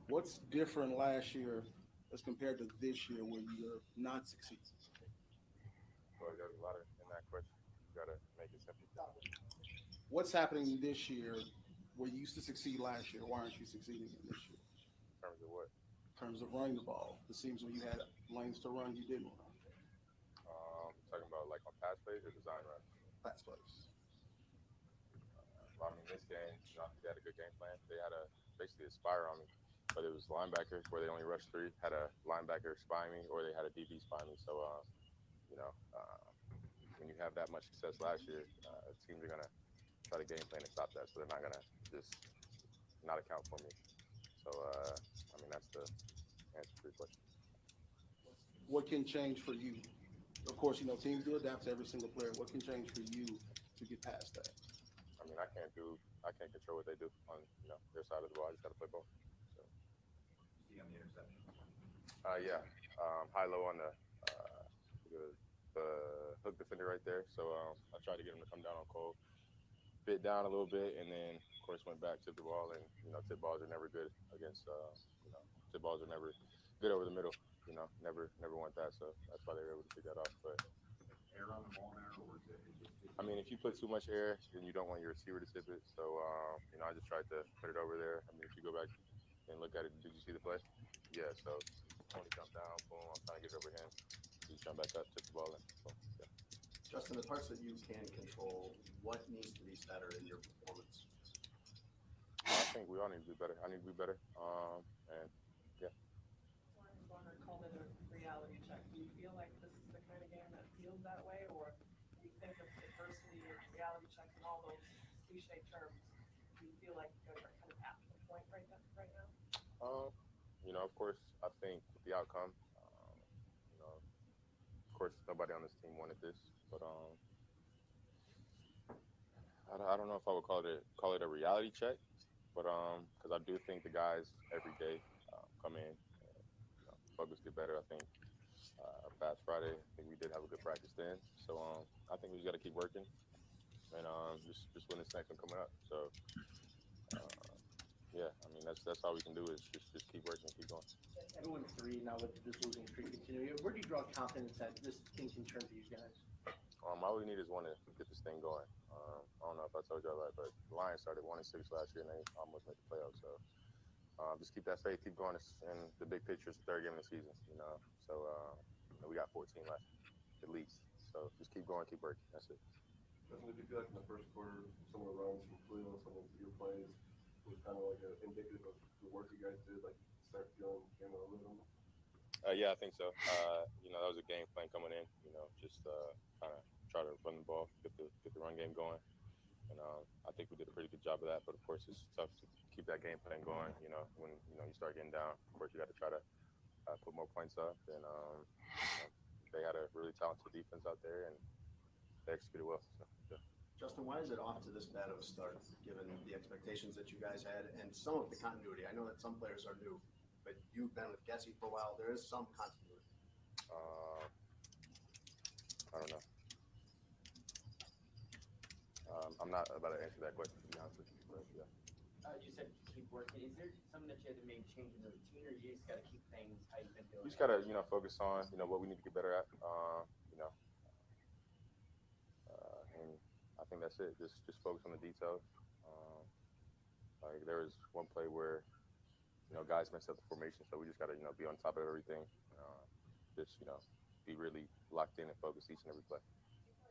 What's different last year as compared to this year when you're not succeeding? Well, there's a lot in that question. You got to make it simple. What's happening this year where you used to succeed last year? Why aren't you succeeding this year? In terms of what? In terms of running the ball. It seems when you had lanes to run, you didn't run. Talking about like on pass plays or design runs? Pass plays. I mean, this game, they had a good game plan. They had basically a spire on me. But it was linebacker where they only rushed 3, had a linebacker spy me, or they had a DB spy me. So, when you have that much success last year, teams are going to try to game plan to stop that. So they're not going to just not account for me. So, that's the answer to your question. What can change for you? Of course, teams do adapt to every single player. What can change for you to get past that? I mean, I can't control what they do on, their side of the ball. I just got to play ball. On the interception. High low on the hook defender right there. So I tried to get him to come down on Cole, bit down a little bit, and then of course went back, tipped the ball, and tip balls are never good against tip balls are never good over the middle. Never want that. So that's why they were able to pick that off. But Air on the ball now, or is it I mean, if you put too much air, then you don't want your receiver to tip it. So I just tried to put it over there. I mean, if you go back and look at it, did you see the play? Yeah, so Tony jumped down, boom, I'm trying to get it over him. He's jumped back up, took the ball in. So, yeah. Justin, the parts that you can control, what needs to be better in your performance? I think we all need to be better. I need to be better. And yeah. Warner called it a reality check. Do you feel like this is the kind of game that feels that way, or do you think of adversity and reality checks and all those cliche terms? Do you feel like you guys are kind of at the point right now? You know, of course, I think the outcome, you know, of course, nobody on this team wanted this, but I don't know if I would call it a reality check, but because I do think the guys every day come in, and, you know, focus get better. I think past Friday, I think we did have a good practice then, so I think we just got to keep working and just win this next one coming up. So. Yeah, I mean that's all we can do is just keep working, keep going. Everyone's 3 now with this losing streak continuing. Where do you draw confidence that this thing can turn for you guys? All we need is one to get this thing going. I don't know if I told you all right, but the Lions started 1-6 last year and they almost made the playoffs. So just keep that faith, keep going. And the big picture is the 3rd game of the season, you know. So you know, we got 14 left at least. So just keep going, keep working. That's it. Definitely feel like in the first quarter, some of the runs from Khalil, some of your plays was kind of like indicative of the work you guys did, like start feeling a rhythm? Yeah, I think so. You know, that was a game plan coming in. You know, just kind of try to run the ball, get the run game going, and I think we did a pretty good job of that. But of course, it's tough to keep that game plan going. You know, when you start getting down, of course, you got to try to put more points up. And you know, they had a really talented defense out there, and they executed well. So, yeah. Justin, why is it off to this bad of a start, given the expectations that you guys had and some of the continuity? I know that some players are new, but you've been with Gessie for a while. There is some continuity. I don't know. I'm not about to answer that question, to be honest with you. But, yeah. You said keep working. Is there something that you had to make change in the routine, or you just got to keep things how you've been doing? You just got to, focus on, what we need to get better at. And I think that's it. Just focus on the details. Like there was one play where, guys messed up the formation, so we just got to, be on top of everything. Just, be really locked in and focus each and every play.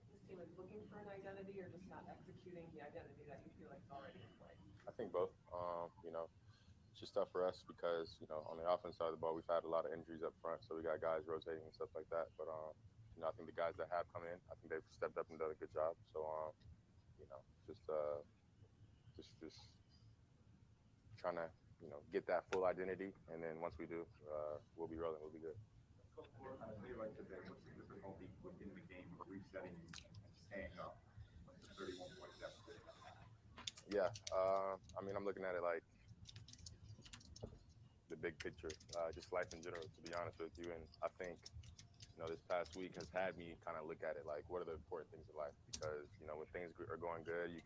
This team is looking for an identity or just not executing the identity that you feel like is already in play? I think both. It's just tough for us because, on the offense side of the ball, we've had a lot of injuries up front, so we got guys rotating and stuff like that. But, I think the guys that have come in, I think they've stepped up and done a good job. So, just trying to, get that full identity. And then once we do, we'll be rolling. We'll be good. What's the difficulty within the game of resetting and staying up? 31 points deficit. Yeah, I'm looking at it like the big picture, just life in general, to be honest with you. And I think, this past week has had me kind of look at it like, what are the important things in life? Because, when things are going good, you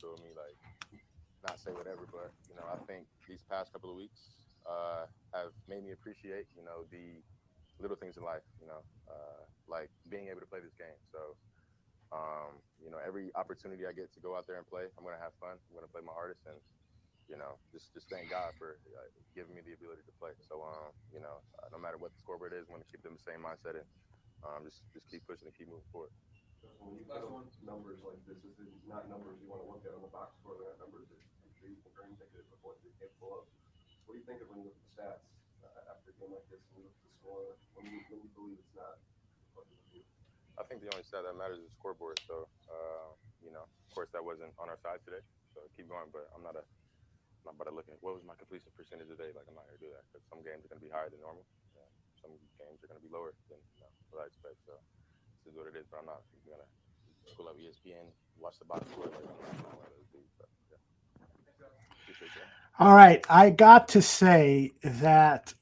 feel me, like, not say whatever, but, I think these past couple of weeks have made me appreciate, the little things in life, like being able to play this game. So, every opportunity I get to go out there and play, I'm going to have fun. I'm going to play my hardest and, just thank God for giving me the ability to play. So, no matter what the scoreboard is, I'm going to keep them the same mindset and just keep pushing and keep moving forward. When you put on numbers like this is not numbers you want to look at on the box score. They're not numbers that I'm sure you can very indicative of what you're capable of. What do you think of when you look at the stats after a game like this and you look at the score when you believe it's not? I think the only stat that matters is the scoreboard. So, of course, that wasn't on our side today. So keep going, but I'm not about to look at what was my completion percentage today. Like I'm not going to do that because some games are going to be higher than normal. Yeah. Some games are going to be lower than what I expect. So this is what it is. But I'm not going to pull up ESPN, watch the box score. Like I'm not one of those dudes. But, yeah. Appreciate that. All right, I got to say that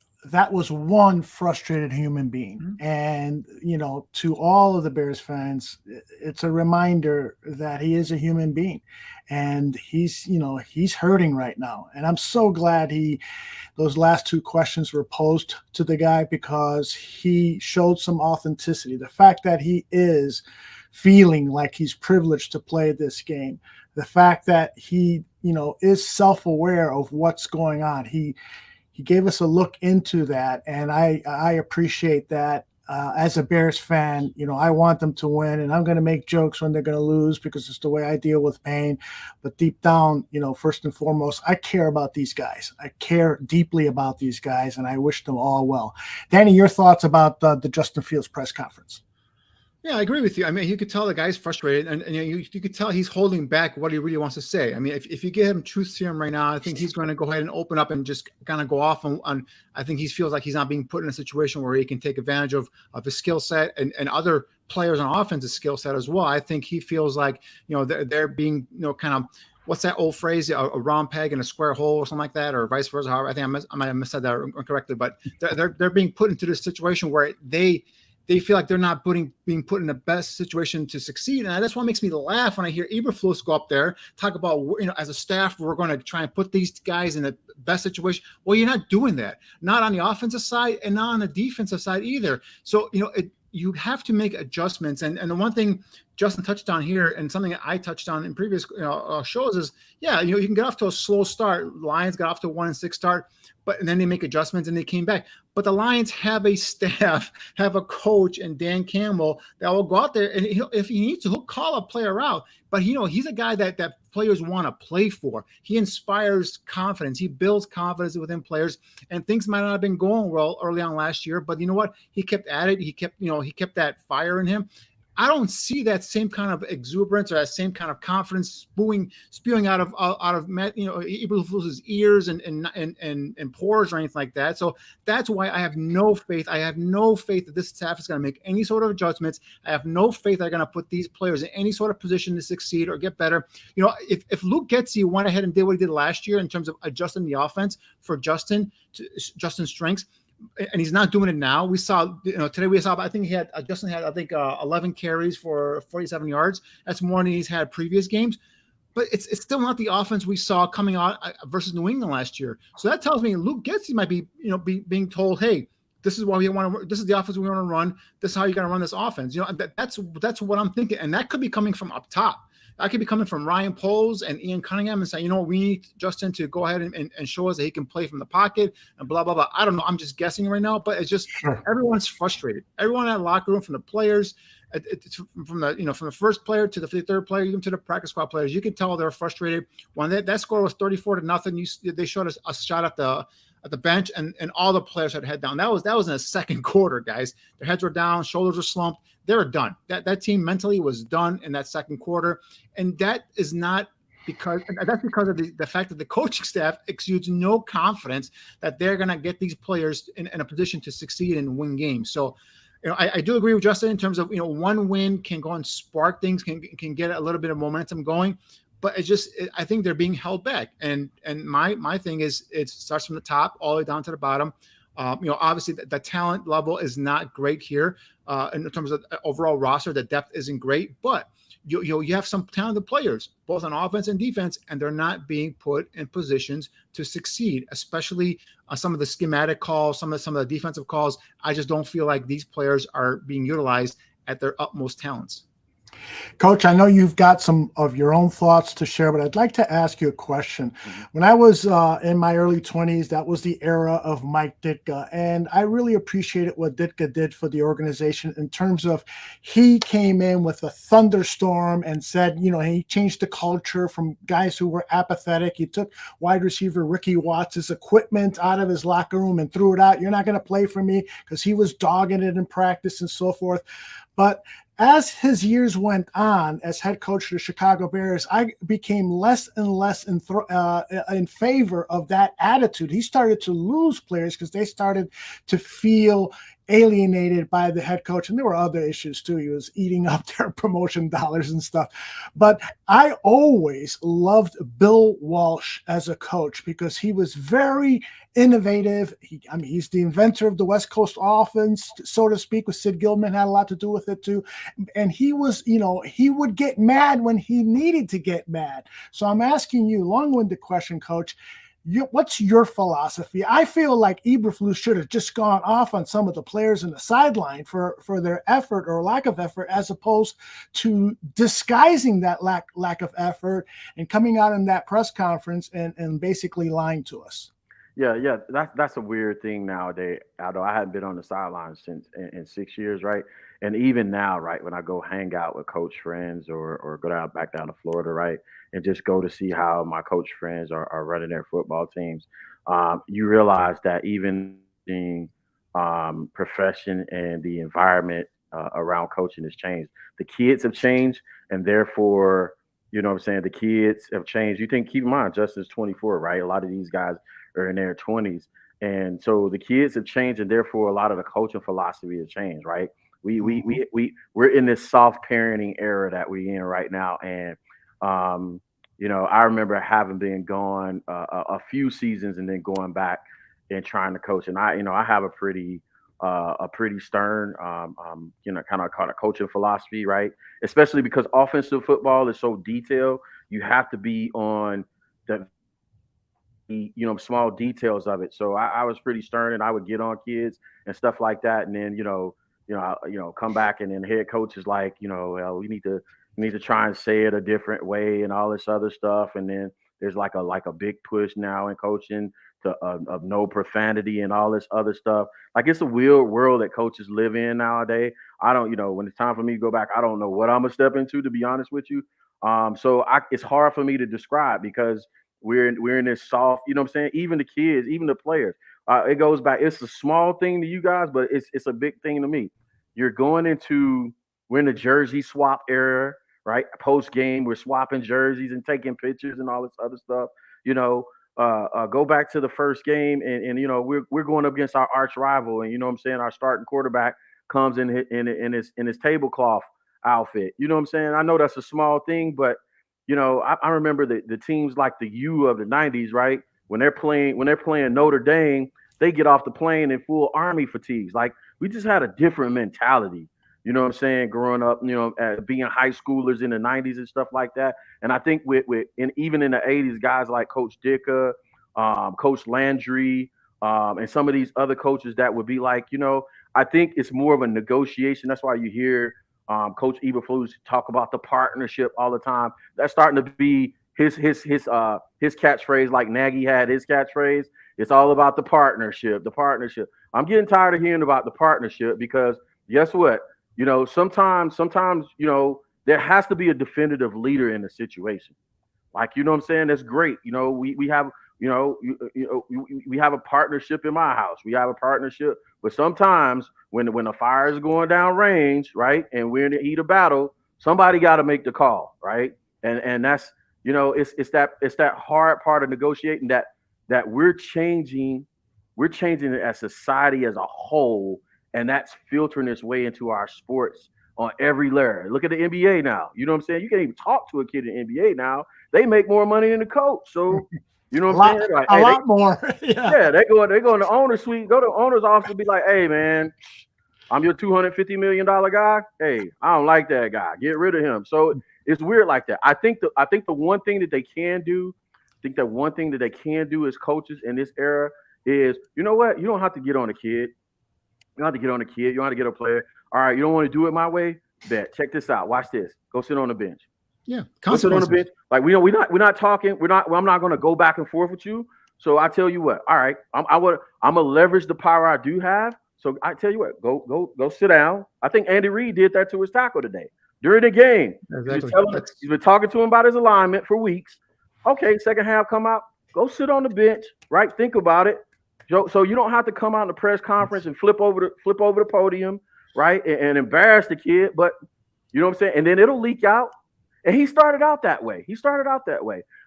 was one frustrated human being. And, to all of the Bears fans, it's a reminder that he is a human being and he's hurting right now. And I'm so glad those last 2 questions were posed to the guy because he showed some authenticity. The fact that he is feeling like he's privileged to play this game, the fact that he, is self-aware of what's going on. He gave us a look into that, and I appreciate that. As a Bears fan, I want them to win, and I'm going to make jokes when they're going to lose because it's the way I deal with pain. But deep down, first and foremost, I care about these guys. I care deeply about these guys, and I wish them all well. Danny, your thoughts about the Justin Fields press conference? Yeah, I agree with you. I mean, you could tell the guy's frustrated, and you could tell he's holding back what he really wants to say. I mean, if you give him truth serum right now, I think he's going to go ahead and open up and just kind of go off on. I think he feels like he's not being put in a situation where he can take advantage of his skill set and other players on offense's skill set as well. I think he feels like they're being kind of. What's that old phrase? A round peg in a square hole or something like that, or vice versa. However, I think I might have missaid that incorrectly, but they're being put into this situation where they feel like they're not being put in the best situation to succeed. And that's what makes me laugh when I hear Eberflus go up there, talk about, as a staff, we're going to try and put these guys in the best situation. Well, you're not doing that, not on the offensive side and not on the defensive side either. So, you have to make adjustments. And the one thing Justin touched on here, and something I touched on in previous shows, is, you can get off to a slow start. Lions got off to a 1-6 start, and then they make adjustments and they came back. But the Lions have a staff, have a coach, and Dan Campbell that will go out there, and if he needs to, he'll call a player out. But he's a guy that players want to play for. He inspires confidence. He builds confidence within players. And things might not have been going well early on last year, but you know what? He kept at it. He kept that fire in him. I don't see that same kind of exuberance or that same kind of confidence spewing out of Matt, Eberflus's ears and pores or anything like that. So that's why I have no faith. I have no faith that this staff is going to make any sort of adjustments. I have no faith they're going to put these players in any sort of position to succeed or get better. If Luke Getsy went ahead and did what he did last year in terms of adjusting the offense for Justin's strengths, and he's not doing it now. We saw, today I think Justin had 11 carries for 47 yards. That's more than he's had previous games. But it's still not the offense we saw coming out versus New England last year. So that tells me Luke Getsy might be, being told, hey, this is what we want to. This is the offense we want to run. This is how you're going to run this offense. That's what I'm thinking, and that could be coming from up top. I could be coming from Ryan Poles and Ian Cunningham and say, we need Justin to go ahead and show us that he can play from the pocket and blah, blah, blah. I don't know. I'm just guessing right now, but it's just everyone's frustrated. Everyone in that locker room, from the players, from the first player to the third player, even to the practice squad players, you can tell they're frustrated. When that score was 34-0, they showed us a shot at the bench, and all the players had head down. That was in the second quarter, guys. Their heads were down, shoulders were slumped. They were done. That team mentally was done in that second quarter, and that's because of the fact that the coaching staff exudes no confidence that they're going to get these players in a position to succeed and win games. So, I do agree with Justin in terms of one win can go and spark things, can get a little bit of momentum going. But I think they're being held back. And my thing is, it starts from the top all the way down to the bottom. Obviously the talent level is not great here in terms of overall roster. The depth isn't great, but you have some talented players, both on offense and defense, and they're not being put in positions to succeed, especially some of the schematic calls, some of the defensive calls. I just don't feel like these players are being utilized at their utmost talents. Coach, I know you've got some of your own thoughts to share, but I'd like to ask you a question. When I was in my early 20s, that was the era of Mike Ditka, and I really appreciated what Ditka did for the organization in terms of he came in with a thunderstorm and said, he changed the culture from guys who were apathetic. He took wide receiver Ricky Watts' equipment out of his locker room and threw it out. You're not going to play for me, because he was dogging it in practice and so forth. But as his years went on as head coach of the Chicago Bears, I became less and less in favor of that attitude. He started to lose players because they started to feel alienated by the head coach. And there were other issues too. He was eating up their promotion dollars and stuff. But I always loved Bill Walsh as a coach because he was very innovative. He's the inventor of the West Coast offense, so to speak, with Sid Gilman, had a lot to do with it too. And he was, he would get mad when he needed to get mad. So I'm asking you, long-winded question, Coach, what's your philosophy? I feel like Eberflus should have just gone off on some of the players in the sideline for their effort or lack of effort, as opposed to disguising that lack of effort and coming out in that press conference and basically lying to us. Yeah, that's a weird thing nowadays. Although I haven't been on the sidelines since in 6 years, right? And even now, right, when I go hang out with coach friends or go back down to Florida, right, and just go to see how my coach friends are running their football teams, you realize that even the profession and the environment around coaching has changed. The kids have changed, and therefore, you know what I'm saying, the kids have changed. You think, keep in mind, Justin's 24, right? A lot of these guys are in their 20s. And so the kids have changed, and therefore a lot of the coaching philosophy has changed, right? We're in this soft parenting era that we're in right now. And you know, I remember having been gone a few seasons and then going back and trying to coach. And I have a pretty stern, you know, kind of coaching philosophy, right? Especially because offensive football is so detailed. You have to be on the, you know, small details of it. So I was pretty stern, and I would get on kids and stuff like that. And then, come back, and then head coach is like, well, we need to try and say it a different way and all this other stuff. And then there's like a big push now in coaching to of no profanity and all this other stuff. Like, it's a weird world that coaches live in nowadays. I don't, when it's time for me to go back, I don't know what I'm gonna step into, to be honest with you. It's hard for me to describe because we're in this soft, you know what I'm saying? Even the kids, even the players. It goes back. It's a small thing to you guys, but it's a big thing to me. We're in the jersey swap era, right? Post game, we're swapping jerseys and taking pictures and all this other stuff. Go back to the first game, and we're going up against our arch rival, and you know what I'm saying, our starting quarterback comes in his tablecloth outfit. You know what I'm saying? I know that's a small thing, but I remember the teams like the U of the 90s, right? When they're playing Notre Dame, they get off the plane in full Army fatigues. Like, we just had a different mentality. You know what I'm saying? Growing up, being high schoolers in the 90s and stuff like that. And I think even in the 80s, guys like Coach Dicka, Coach Landry, and some of these other coaches that would be like, I think it's more of a negotiation. That's why you hear Coach Eberflus talk about the partnership all the time. That's starting to be his catchphrase, like Nagy had his catchphrase. It's all about the partnership. I'm getting tired of hearing about the partnership because guess what? Sometimes, there has to be a definitive leader in the situation. Like, you know what I'm saying? That's great. We have, we have a partnership in my house. We have a partnership, but sometimes when the fire is going down range, right, and we're in the heat of battle, somebody got to make the call, right? And that's, it's that hard part of negotiating that we're changing as society as a whole. And that's filtering its way into our sports on every layer. Look at the NBA now. You know what I'm saying? You can't even talk to a kid in the NBA now. They make more money than the coach. So, you know what I'm saying? Like, a lot more. Yeah, they go in the owner's suite, go to the owner's office and be like, hey, man, I'm your $250 million guy. Hey, I don't like that guy. Get rid of him. So it's weird like that. I think the one thing that they can do, as coaches in this era is, you know what? You don't have to get on a kid. You don't have to get on a kid. You don't have to get a player. All right, you don't want to do it my way? Bet. Check this out. Watch this. Go sit on the bench. Yeah, go sit on the bench. Like, we're not talking. I'm not going to go back and forth with you. So I tell you what. All right, I'm gonna leverage the power I do have. So I tell you what. Go sit down. I think Andy Reid did that to his tackle today during the game. Exactly. He's been talking to him about his alignment for weeks. Okay, second half, come out. Go sit on the bench. Right. Think about it. So you don't have to come out in the press conference and flip over the podium, right, and embarrass the kid. But you know what I'm saying? And then it'll leak out. And he started out that way.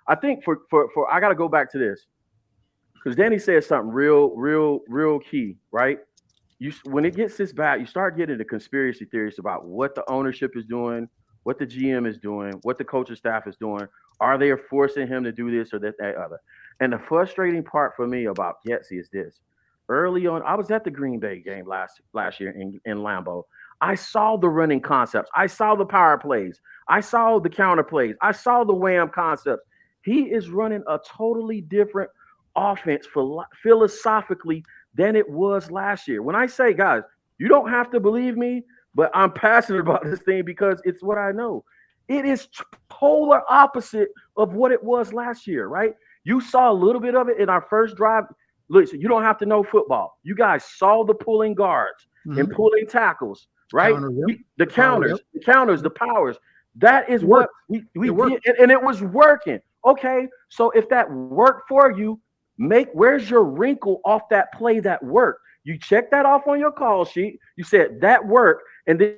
I think for I got to go back to this because Danny said something real key, right? When it gets this bad, you start getting the conspiracy theories about what the ownership is doing, what the GM is doing, what the coaching staff is doing. Are they forcing him to do this or that other? And the frustrating part for me about Getsy is this. Early on, I was at the Green Bay game last year in Lambeau. I saw the running concepts. I saw the power plays. I saw the counter plays. I saw the wham concepts. He is running a totally different offense philosophically than it was last year. When I say, guys, you don't have to believe me, but I'm passionate about this thing because it's what I know. It is polar opposite of what it was last year, right? You saw a little bit of it in our first drive. Listen, you don't have to know football. You guys saw the pulling guards and pulling tackles, right? The counters, the powers. That is what we did, and it was working. Okay, so if that worked for you, where's your wrinkle off that play that worked? You check that off on your call sheet. You said that worked, and then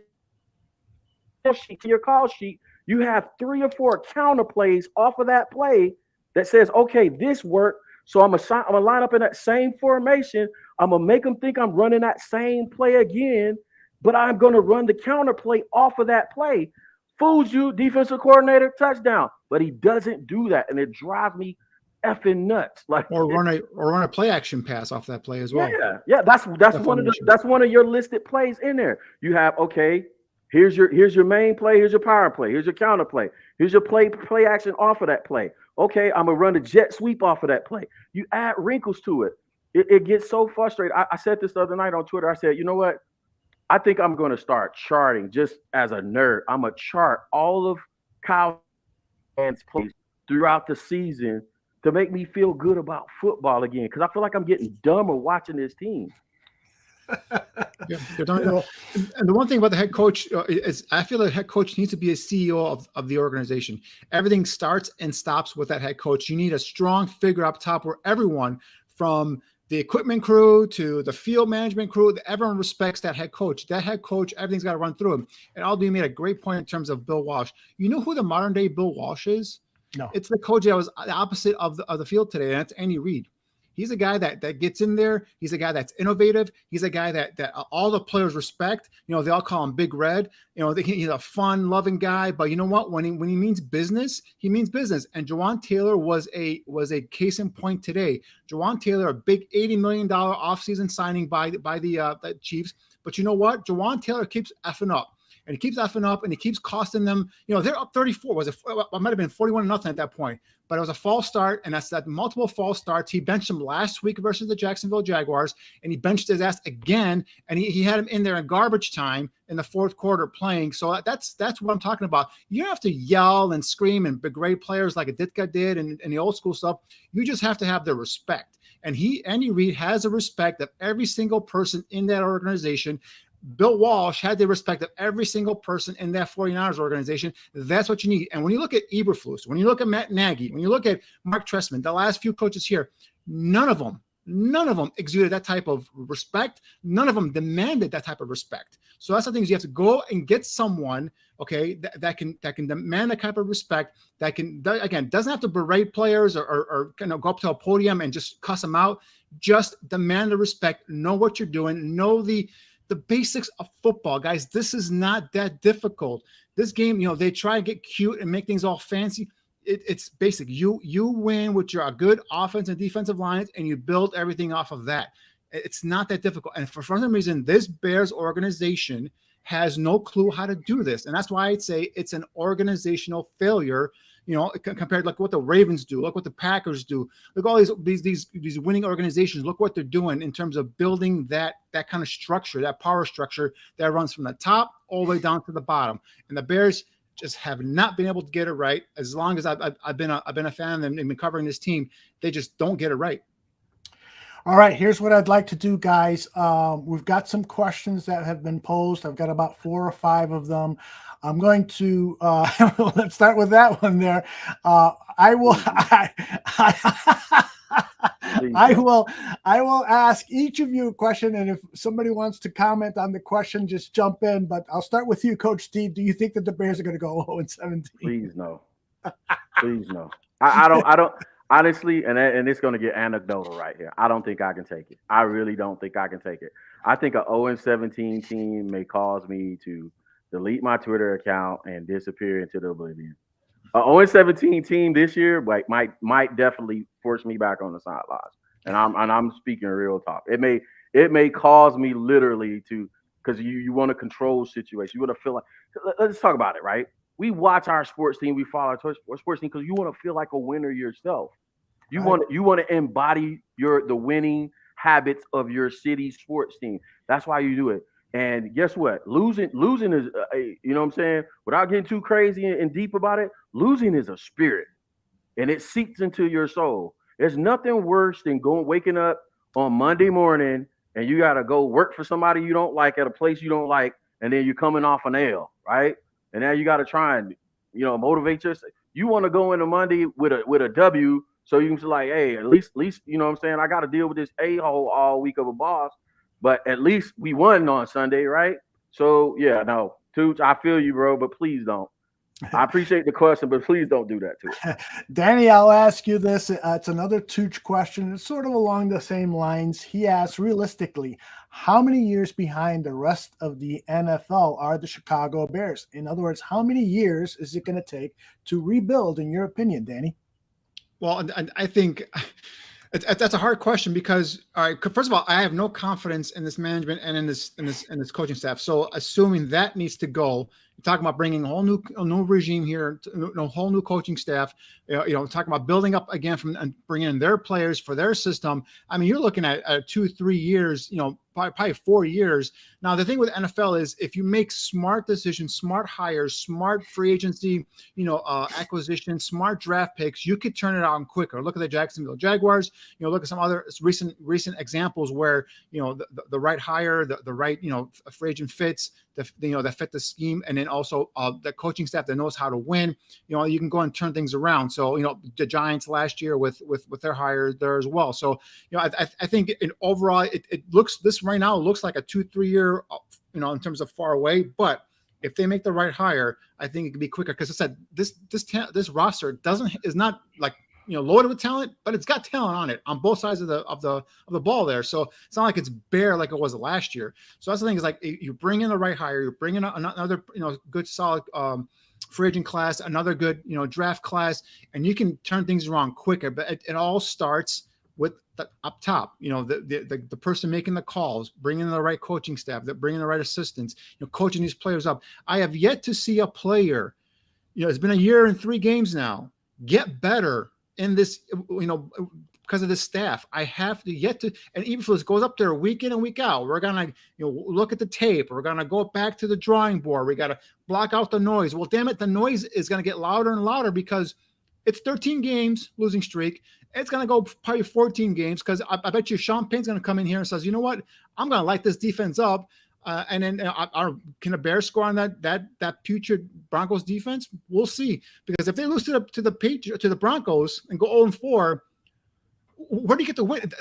to your call sheet, you have 3 or 4 counter plays off of that play that says, okay, this worked. So I'm gonna line up in that same formation. I'm gonna make them think I'm running that same play again, but I'm gonna run the counter play off of that play. Fools you, defensive coordinator, touchdown. But he doesn't do that, and it drives me effing nuts. Like or run a play action pass off that play as well. Yeah. That's one of your listed plays in there. You have, okay, here's your main play, here's your power play, here's your counter play, here's your play action off of that play. Okay, I'm gonna run the jet sweep off of that play. You add wrinkles to it. It gets so frustrating. I said this the other night on Twitter. I said, you know what? I think I'm gonna start charting just as a nerd. I'm gonna chart all of Kyle Shanahan's plays throughout the season to make me feel good about football again, because I feel like I'm getting dumber watching this team. Yeah, and the one thing about the head coach is I feel like head coach needs to be a CEO of the organization. Everything starts and stops with that head coach. You need a strong figure up top where everyone from the equipment crew to the field management crew, everyone respects that head coach. That head coach, everything's got to run through him. And Aldo, you made a great point in terms of Bill Walsh. You know who the modern day Bill Walsh is? No. It's the coach that was the opposite of the field today, and that's Andy Reid. He's a guy that gets in there. He's a guy that's innovative. He's a guy that all the players respect. You know, they all call him Big Red. You know, he's a fun, loving guy. But you know what? When he means business, he means business. And Jawan Taylor was a case in point today. Jawan Taylor, a big $80 million offseason signing by the Chiefs. But you know what? Jawan Taylor keeps effing up. And he keeps effing up, and he keeps costing them. You know, they're up 34. It might have been 41-0 at that point, but it was a false start, and that's that multiple false starts. He benched him last week versus the Jacksonville Jaguars, and he benched his ass again, and he had him in there in garbage time in the fourth quarter playing. So that's what I'm talking about. You don't have to yell and scream and berate players like Ditka did and the old school stuff. You just have to have the respect. And Andy Reid has the respect of every single person in that organization. Bill Walsh had the respect of every single person in that 49ers organization. That's what you need. And when you look at Eberflus, when you look at Matt Nagy, when you look at Mark Trestman, the last few coaches here, none of them exuded that type of respect. None of them demanded that type of respect. So that's the things you have to go and get someone, okay, that can demand that type of respect, that again, doesn't have to berate players or kind of go up to a podium and just cuss them out. Just demand the respect, know what you're doing, know the basics of football, guys. This is not that difficult. This game, you know, they try to get cute and make things all fancy. It's basic. You win with your good offense and defensive lines, and you build everything off of that. It's not that difficult. And for some reason, this Bears organization has no clue how to do this. And that's why I'd say it's an organizational failure, you know, compared to like what the Ravens do, look what the Packers do, look all these winning organizations, look what they're doing in terms of building that kind of structure, that power structure that runs from the top all the way down to the bottom. And the Bears just have not been able to get it right. As long as I've been a fan of them and been covering this team, they just don't get it right. All right, here's what I'd like to do, guys. We've got some questions that have been posed. I've got about 4 or 5 of them. I'm going to let's start with that one there. I will ask each of you a question, and if somebody wants to comment on the question, just jump in. But I'll start with you, Coach D. Do you think that the Bears are going to go 0-17? Please no. Please no. I don't. Honestly, and it's going to get anecdotal right here. I don't think I can take it. I really don't think I can take it. I think a 0-17 team may cause me to delete my Twitter account and disappear into the oblivion. A 0-17 team this year might definitely force me back on the sidelines. And I'm speaking real talk. It may cause me literally to, because you want to control situation. You want to feel like, let's talk about it, right? We watch our sports team, we follow our sports team because you want to feel like a winner yourself. You want to embody the winning habits of your city sports team. That's why you do it. And guess what? Losing is you know what I'm saying? Without getting too crazy and deep about it, losing is a spirit, and it seeps into your soul. There's nothing worse than waking up on Monday morning and you got to go work for somebody you don't like at a place you don't like, and then you're coming off an L, right? And now you got to try and, you know, motivate yourself. You want to go into Monday with a W, so you can say like, hey, at least, you know what I'm saying? I got to deal with this a-hole all week of a boss. but at least we won on Sunday, right? So yeah, no, Tooch, I feel you, bro, but please don't. I appreciate the question, but please don't do that to it. Danny, I'll ask you this. It's another Tooch question. It's sort of along the same lines. He asks, realistically, how many years behind the rest of the NFL are the Chicago Bears? In other words, how many years is it going to take to rebuild, in your opinion, Danny? Well, I think that's a hard question because, all right, first of all, I have no confidence in this management and in this coaching staff. So assuming that needs to go, you're talking about bringing a whole new regime here, a whole new coaching staff. Talking about building up again and bringing in their players for their system. I mean, you're looking at 2-3 years, probably 4 years. Now, the thing with NFL is if you make smart decisions, smart hires, smart free agency, acquisition, smart draft picks, you could turn it on quicker. Look at the Jacksonville Jaguars. Look at some other recent examples where the right hire, the right free agent fits, that fit the scheme, and then also the coaching staff that knows how to win. You can go and turn things around. So the Giants last year with their hire there as well. So I think overall it looks right now looks like a 2-3 year in terms of far away, but if they make the right hire, I think it could be quicker. Because I said this roster is not like loaded with talent, but it's got talent on it on both sides of the ball there. So it's not like it's bare like it was last year. So that's the thing is like you bring in the right hire, you bring in another good solid free agent class, another good draft class, and you can turn things around quicker. But it all starts with the up top, the person making the calls, bringing in the right coaching staff, bringing the right assistants, coaching these players up. I have yet to see a player, it's been a year and 3 games now, get better in this, because of this staff. I have to yet to, and Eberflus goes up there week in and week out. We're gonna, look at the tape. We're gonna go back to the drawing board. We gotta block out the noise. Well, damn it, the noise is gonna get louder and louder because it's 13 games losing streak. It's going to go probably 14 games because I bet you Sean Payne's going to come in here and says, you know what, I'm going to light this defense up. And then can the Bears score on that putrid Broncos defense? We'll see. Because if they lose to the Broncos and go 0-4, where do you get the win?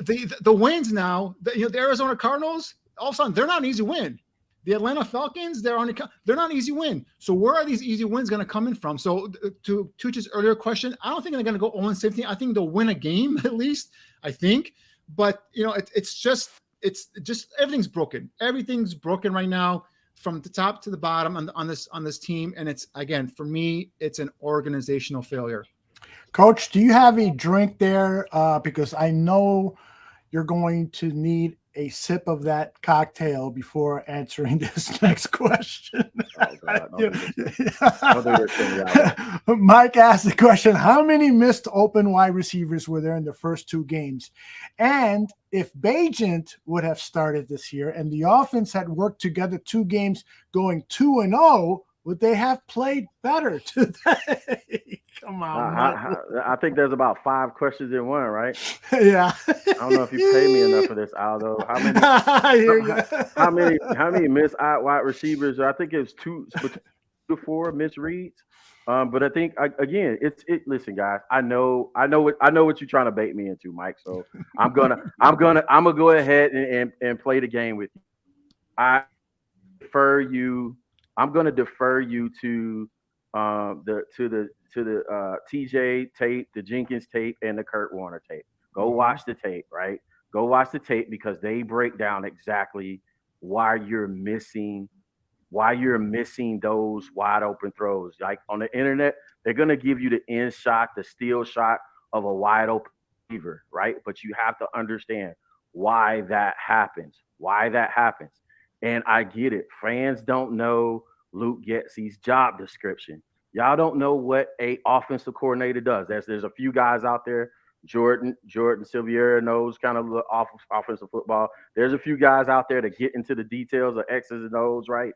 The wins now, the Arizona Cardinals, all of a sudden, they're not an easy win. The Atlanta Falcons, they're not an easy win. So where are these easy wins going to come in from? So to Tuch's earlier question, I don't think they're going to go 0-17. I think they'll win a game at least, I think. But, it's just everything's broken. Everything's broken right now from the top to the bottom on this team. And it's, again, for me, it's an organizational failure. Coach, do you have a drink there? Because I know you're going to need a sip of that cocktail before answering this next question. Mike asked the question, how many missed open wide receivers were there in the first 2 games? And if Bajent would have started this year and the offense had worked together 2 games going 2-0, would they have played better today? Come on. I think there's about 5 questions in one, right? Yeah. I don't know if you pay me enough for this, Aldo. How many missed wide receivers? I think it's 2 to 4 misreads. But I think again, listen, guys. I know what you're trying to bait me into, Mike. So I'm gonna go ahead and play the game with you. I'm going to defer you to the TJ tape, the Jenkins tape, and the Kurt Warner tape. Go watch the tape, right? Go watch the tape because they break down exactly why you're missing those wide open throws. Like on the internet, they're going to give you the in shot, the steal shot of a wide open receiver, right? But you have to understand why that happens. And I get it. Fans don't know Luke Getsy's job description. Y'all don't know what a offensive coordinator does. There's a few guys out there. Jordan Silviera knows kind of the offensive football. There's a few guys out there that get into the details of X's and O's, right?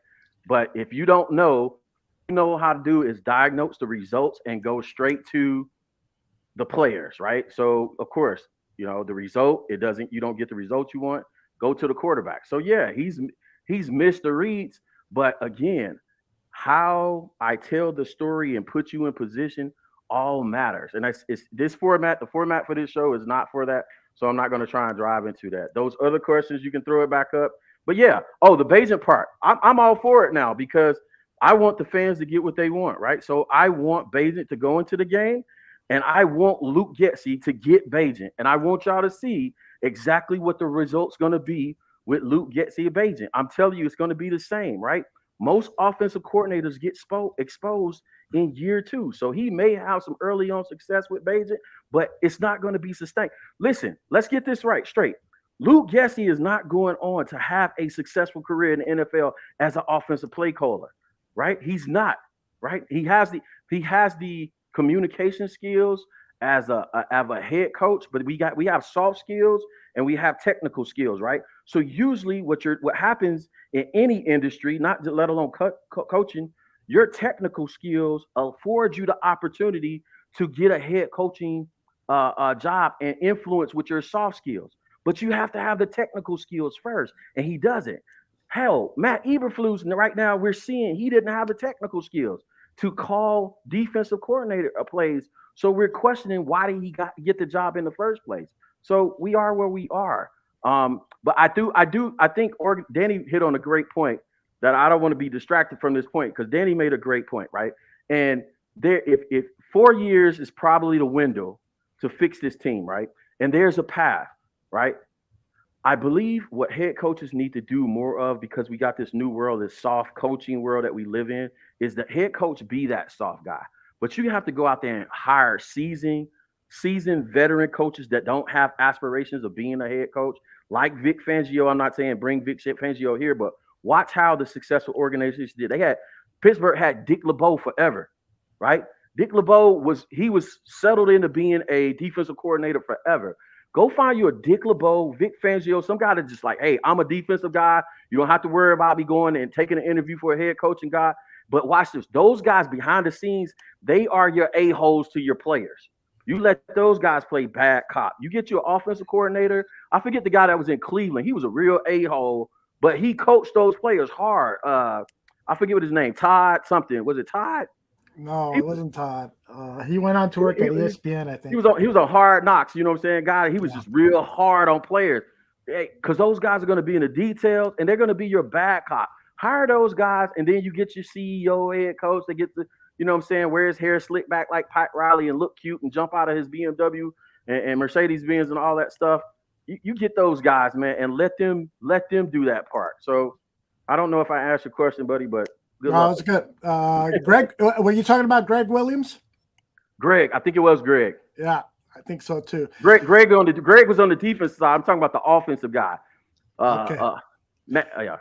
But if you don't know, you know how to do is diagnose the results and go straight to the players, right? So of course, the result, you don't get the result you want, go to the quarterback. So yeah, he's missed the reads, but again, how I tell the story and put you in position all matters. And it's this format. The format for this show is not for that. So I'm not going to try and drive into that. Those other questions, you can throw it back up. But yeah, the Bagent part, I'm all for it now because I want the fans to get what they want, right? So I want Bagent to go into the game, and I want Luke Getsy to get Bagent, and I want y'all to see exactly what the result's going to be with Luke Getsy and Bagent. I'm telling you, it's going to be the same, right? Most offensive coordinators get exposed in year 2. So he may have some early on success with Bagent, but it's not going to be sustained. Listen, let's get this straight. Luke Getsy is not going on to have a successful career in the NFL as an offensive play caller, right? He's not, right? He has the communication skills as a head coach, but we have soft skills and we have technical skills, right? So usually what happens in any industry, not let alone coaching, your technical skills afford you the opportunity to get a head coaching job and influence with your soft skills. But you have to have the technical skills first, and he doesn't. Hell, Matt Eberflus, right now we're seeing he didn't have the technical skills to call defensive coordinator plays. So we're questioning why did he get the job in the first place. So we are where we are. But I think Danny hit on a great point that I don't want to be distracted from this point because Danny made a great point, right? And if 4 years is probably the window to fix this team, right? And there's a path, right? I believe what head coaches need to do more of, because we got this new world, this soft coaching world that we live in, is the head coach be that soft guy. But you have to go out there and hire seasoned veteran coaches that don't have aspirations of being a head coach, like Vic Fangio. I'm not saying bring Vic Fangio here, but watch how the successful organizations did. Pittsburgh had Dick LeBeau forever, right? Dick LeBeau was settled into being a defensive coordinator forever. Go find you a Dick LeBeau, Vic Fangio, some guy that's just like, hey, I'm a defensive guy. You don't have to worry about me going and taking an interview for a head coaching guy. But watch this. Those guys behind the scenes, they are your a-holes to your players. You let those guys play bad cop. You get your offensive coordinator. I forget the guy that was in Cleveland. He was a real a-hole, but he coached those players hard. I forget what his name, Todd something. Was it Todd? No, it wasn't Todd. He went on to work at ESPN, I think. He was on Hard Knocks, you know what I'm saying? Guy, he was just real hard on players. Because those guys are going to be in the details, and they're going to be your bad cop. Hire those guys, and then you get your CEO, head coach that gets to, you know what I'm saying, wear his hair slicked back like Pat Riley and look cute and jump out of his BMW and Mercedes-Benz and all that stuff. You get those guys, man, and let them do that part. So I don't know if I asked your question, buddy, but good luck. It's good. Greg, were you talking about Greg Williams? Greg, I think it was Greg. Yeah, I think so too. Greg was on the defense side. I'm talking about the offensive guy. Yeah.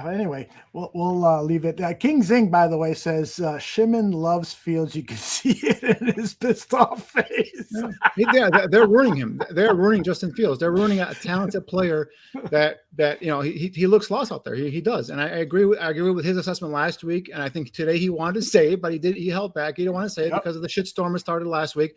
Anyway, we'll leave it. King Zing, by the way, says Shimon loves Fields. You can see it in his pissed off face. Yeah, they're ruining him. They're ruining Justin Fields. They're ruining a talented player that he looks lost out there. He does, and I agree with his assessment last week. And I think today he wanted to say it, but he held back. He didn't want to say it because of the shitstorm that started last week.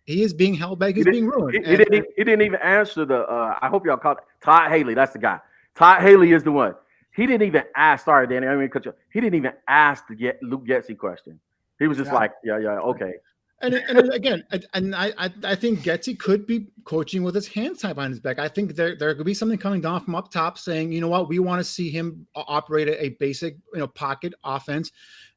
He is being held back. He's being ruined. He didn't even answer the. I hope y'all caught Todd Haley. That's the guy. Todd Haley is the one. He didn't even ask. Sorry, Danny. I mean, he didn't even ask to get Luke Getsy question. He was just like, yeah, okay. And again, I think Getsy could be coaching with his hands tied behind his back. I think there could be something coming down from up top saying, you know what, we want to see him operate a basic pocket offense,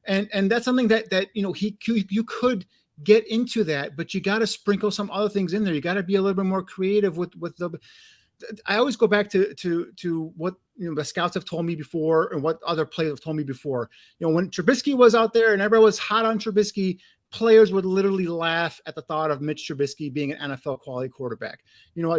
and that's something that you could get into that, but you got to sprinkle some other things in there. You got to be a little bit more creative with the. I always go back to what the scouts have told me before and what other players have told me before. When Trubisky was out there and everybody was hot on Trubisky, players would literally laugh at the thought of Mitch Trubisky being an NFL quality quarterback.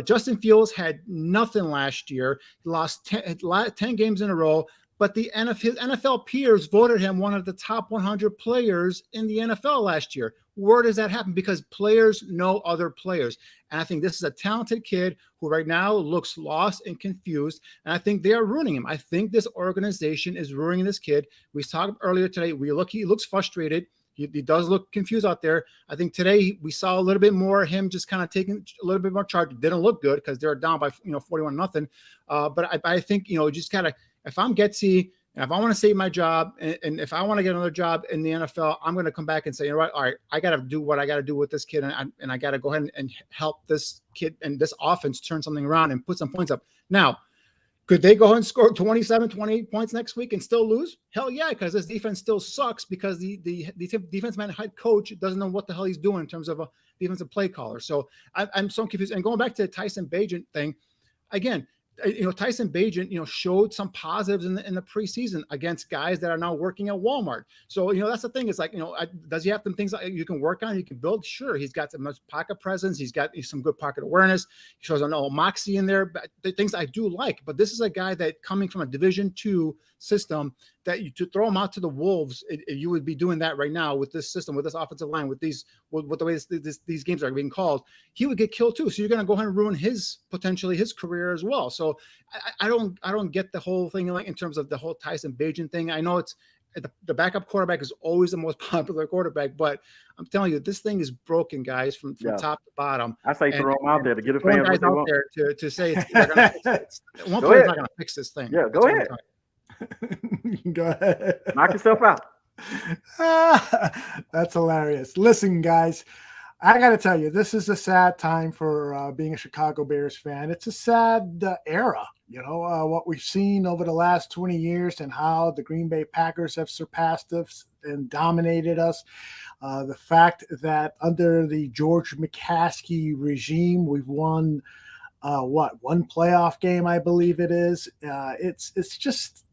Justin Fields had nothing last year. He lost 10 games in a row, but his NFL peers voted him one of the top 100 players in the NFL last year. Where does that happen? Because players know other players. And I think this is a talented kid who right now looks lost and confused. And I think they are ruining him. I think this organization is ruining this kid. We talked earlier today. He looks frustrated. He does look confused out there. I think today we saw a little bit more of him just kind of taking a little bit more charge. It didn't look good because they're down by 41-0. But I think just kind of, if I'm Getsy, And if I want to save my job, and if I want to get another job in the NFL, I'm going to come back and say, you know what, all right, I got to do what I got to do with this kid, and I got to go ahead and help this kid and this offense turn something around and put some points up. Now, could they go ahead and score 27, 28 points next week and still lose? Hell yeah, because this defense still sucks because the defense-man head coach doesn't know what the hell he's doing in terms of a defensive play caller. So I'm so confused. And going back to the Tyson Bagent thing, again, Tyson Bagent, showed some positives in the preseason against guys that are now working at Walmart. So, that's the thing. It's like, does he have some things that you can work on? You can build? Sure. He's got some pocket presence. He's got some good pocket awareness. He shows a little moxie in there, but the things I do like. But this is a guy that coming from a Division II system that to throw him out to the wolves, you would be doing that right now with this system, with this offensive line, with the way these games are being called. He would get killed too. So you're going to go ahead and ruin potentially his career as well. So I don't get the whole thing like in terms of the whole Tyson Bagent thing. I know it's the backup quarterback is always the most popular quarterback, but I'm telling you, this thing is broken, guys, from top to bottom. I say throw them out there to get a fan guys out there to say they're going to fix it. One player's not going to fix this thing. Yeah, go ahead. Go ahead. Knock yourself out. That's hilarious. Listen, guys, I got to tell you, this is a sad time for being a Chicago Bears fan. It's a sad era, what we've seen over the last 20 years and how the Green Bay Packers have surpassed us and dominated us. The fact that under the George McCaskey regime, we've won one playoff game, I believe it is. It's just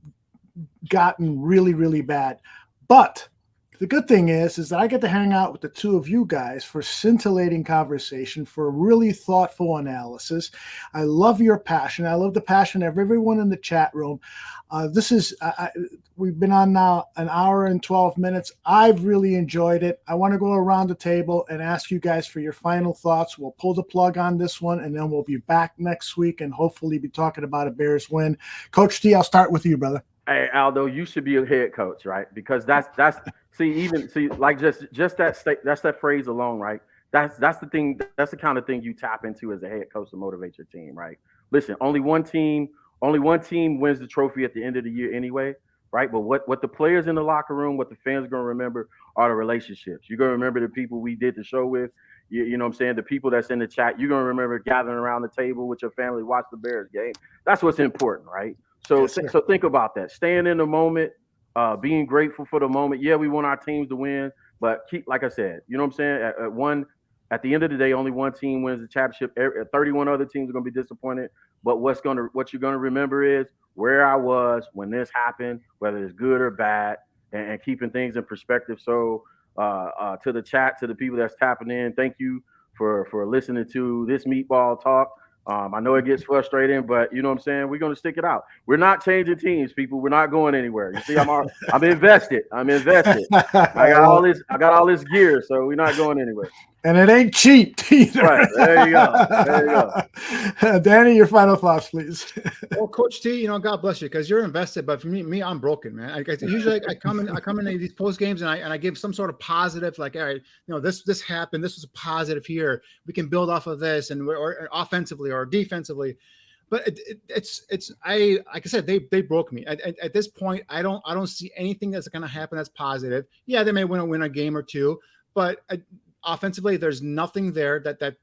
gotten really, really bad. But the good thing is that I get to hang out with the two of you guys for scintillating conversation, for really thoughtful analysis. I love your passion. I love the passion of everyone in the chat room. We've been on now an hour and 12 minutes. I've really enjoyed it. I want to go around the table and ask you guys for your final thoughts. We'll pull the plug on this one, and then we'll be back next week and hopefully be talking about a Bears win. Coach T, I'll start with you, brother. Hey, Aldo, you should be a head coach, right? Because that's like just that phrase alone, right? That's the thing. That's the kind of thing you tap into as a head coach to motivate your team, right? Listen, only one team wins the trophy at the end of the year anyway, right? But what the players in the locker room, what the fans are going to remember are the relationships. You're going to remember the people we did the show with. You know what I'm saying? The people that's in the chat, you're going to remember gathering around the table with your family, watch the Bears game. That's what's important, right? So, Yes, so think about that. Staying in the moment, being grateful for the moment. Yeah, we want our teams to win, but like I said, you know what I'm saying? At the end of the day, only one team wins the championship. 31 other teams are going to be disappointed. But what you're going to remember is where I was when this happened, whether it's good or bad, and keeping things in perspective. So to the chat, to the people that's tapping in, thank you for listening to this meatball talk. I know it gets frustrating, but you know what I'm saying? We're going to stick it out. We're not changing teams, people. We're not going anywhere. You see, I'm invested. I got all this gear, so we're not going anywhere. And it ain't cheap either. Right. There you go. Danny, your final thoughts, please. Well, Coach T, God bless you, because you're invested. But for me, I'm broken, man. Usually I come in these post games and I give some sort of positive, like, all right, this happened. This was a positive here. We can build off of this, and or offensively or defensively. But it's like I said, they broke me. At this point, I don't see anything that's going to happen that's positive. Yeah, they may win a game or two, but offensively, there's nothing there that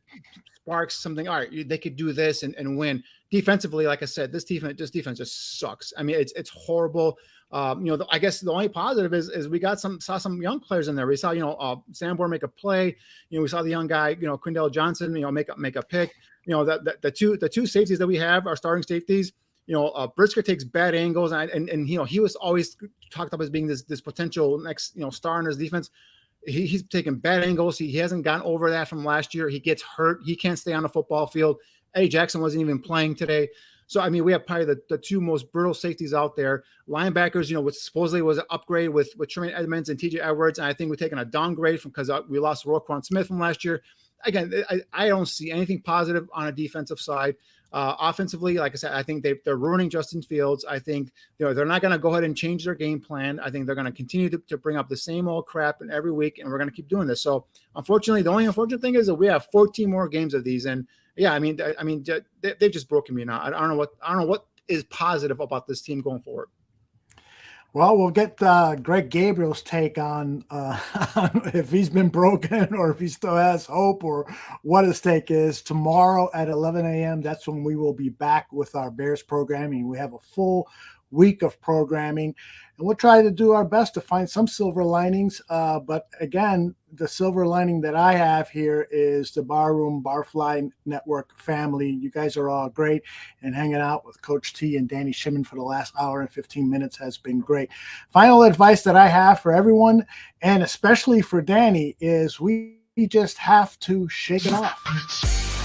sparks something. All right, they could do this and win. Defensively, like I said, this defense just sucks. I mean, it's horrible. I guess the only positive is we saw some young players in there. We saw Sanborn make a play. We saw the young guy, Quindell Johnson, make a pick. The two safeties that we have, our starting safeties. Brisker takes bad angles, and he was always talked up as being this potential next star in his defense. He's taking bad angles. He hasn't gotten over that from last year. He gets hurt. He can't stay on the football field. Eddie Jackson wasn't even playing today. So, I mean, we have probably the two most brutal safeties out there. Linebackers, which supposedly was an upgrade with Tremaine Edmonds and TJ Edwards. And I think we're taking a downgrade because we lost Roquan Smith from last year. Again, I don't see anything positive on a defensive side. Offensively, like I said, I think they're ruining Justin Fields. I think they're not going to go ahead and change their game plan. I think they're going to continue to bring up the same old crap every week, and we're going to keep doing this. So, unfortunately, the only unfortunate thing is that we have 14 more games of these, and yeah, I mean, they've just broken me now. I don't know what is positive about this team going forward. Well, we'll get Greg Gabriel's take on if he's been broken or if he still has hope or what his take is. Tomorrow at 11 a.m., that's when we will be back with our Bears programming. We have a full week of programming, and we'll try to do our best to find some silver linings. But again, the silver lining that I have here is the Barroom Barfly Network family. You guys are all great, and hanging out with Coach T and Danny Shimon for the last hour and 15 minutes has been great. Final advice that I have for everyone, and especially for Danny, is we just have to shake it off.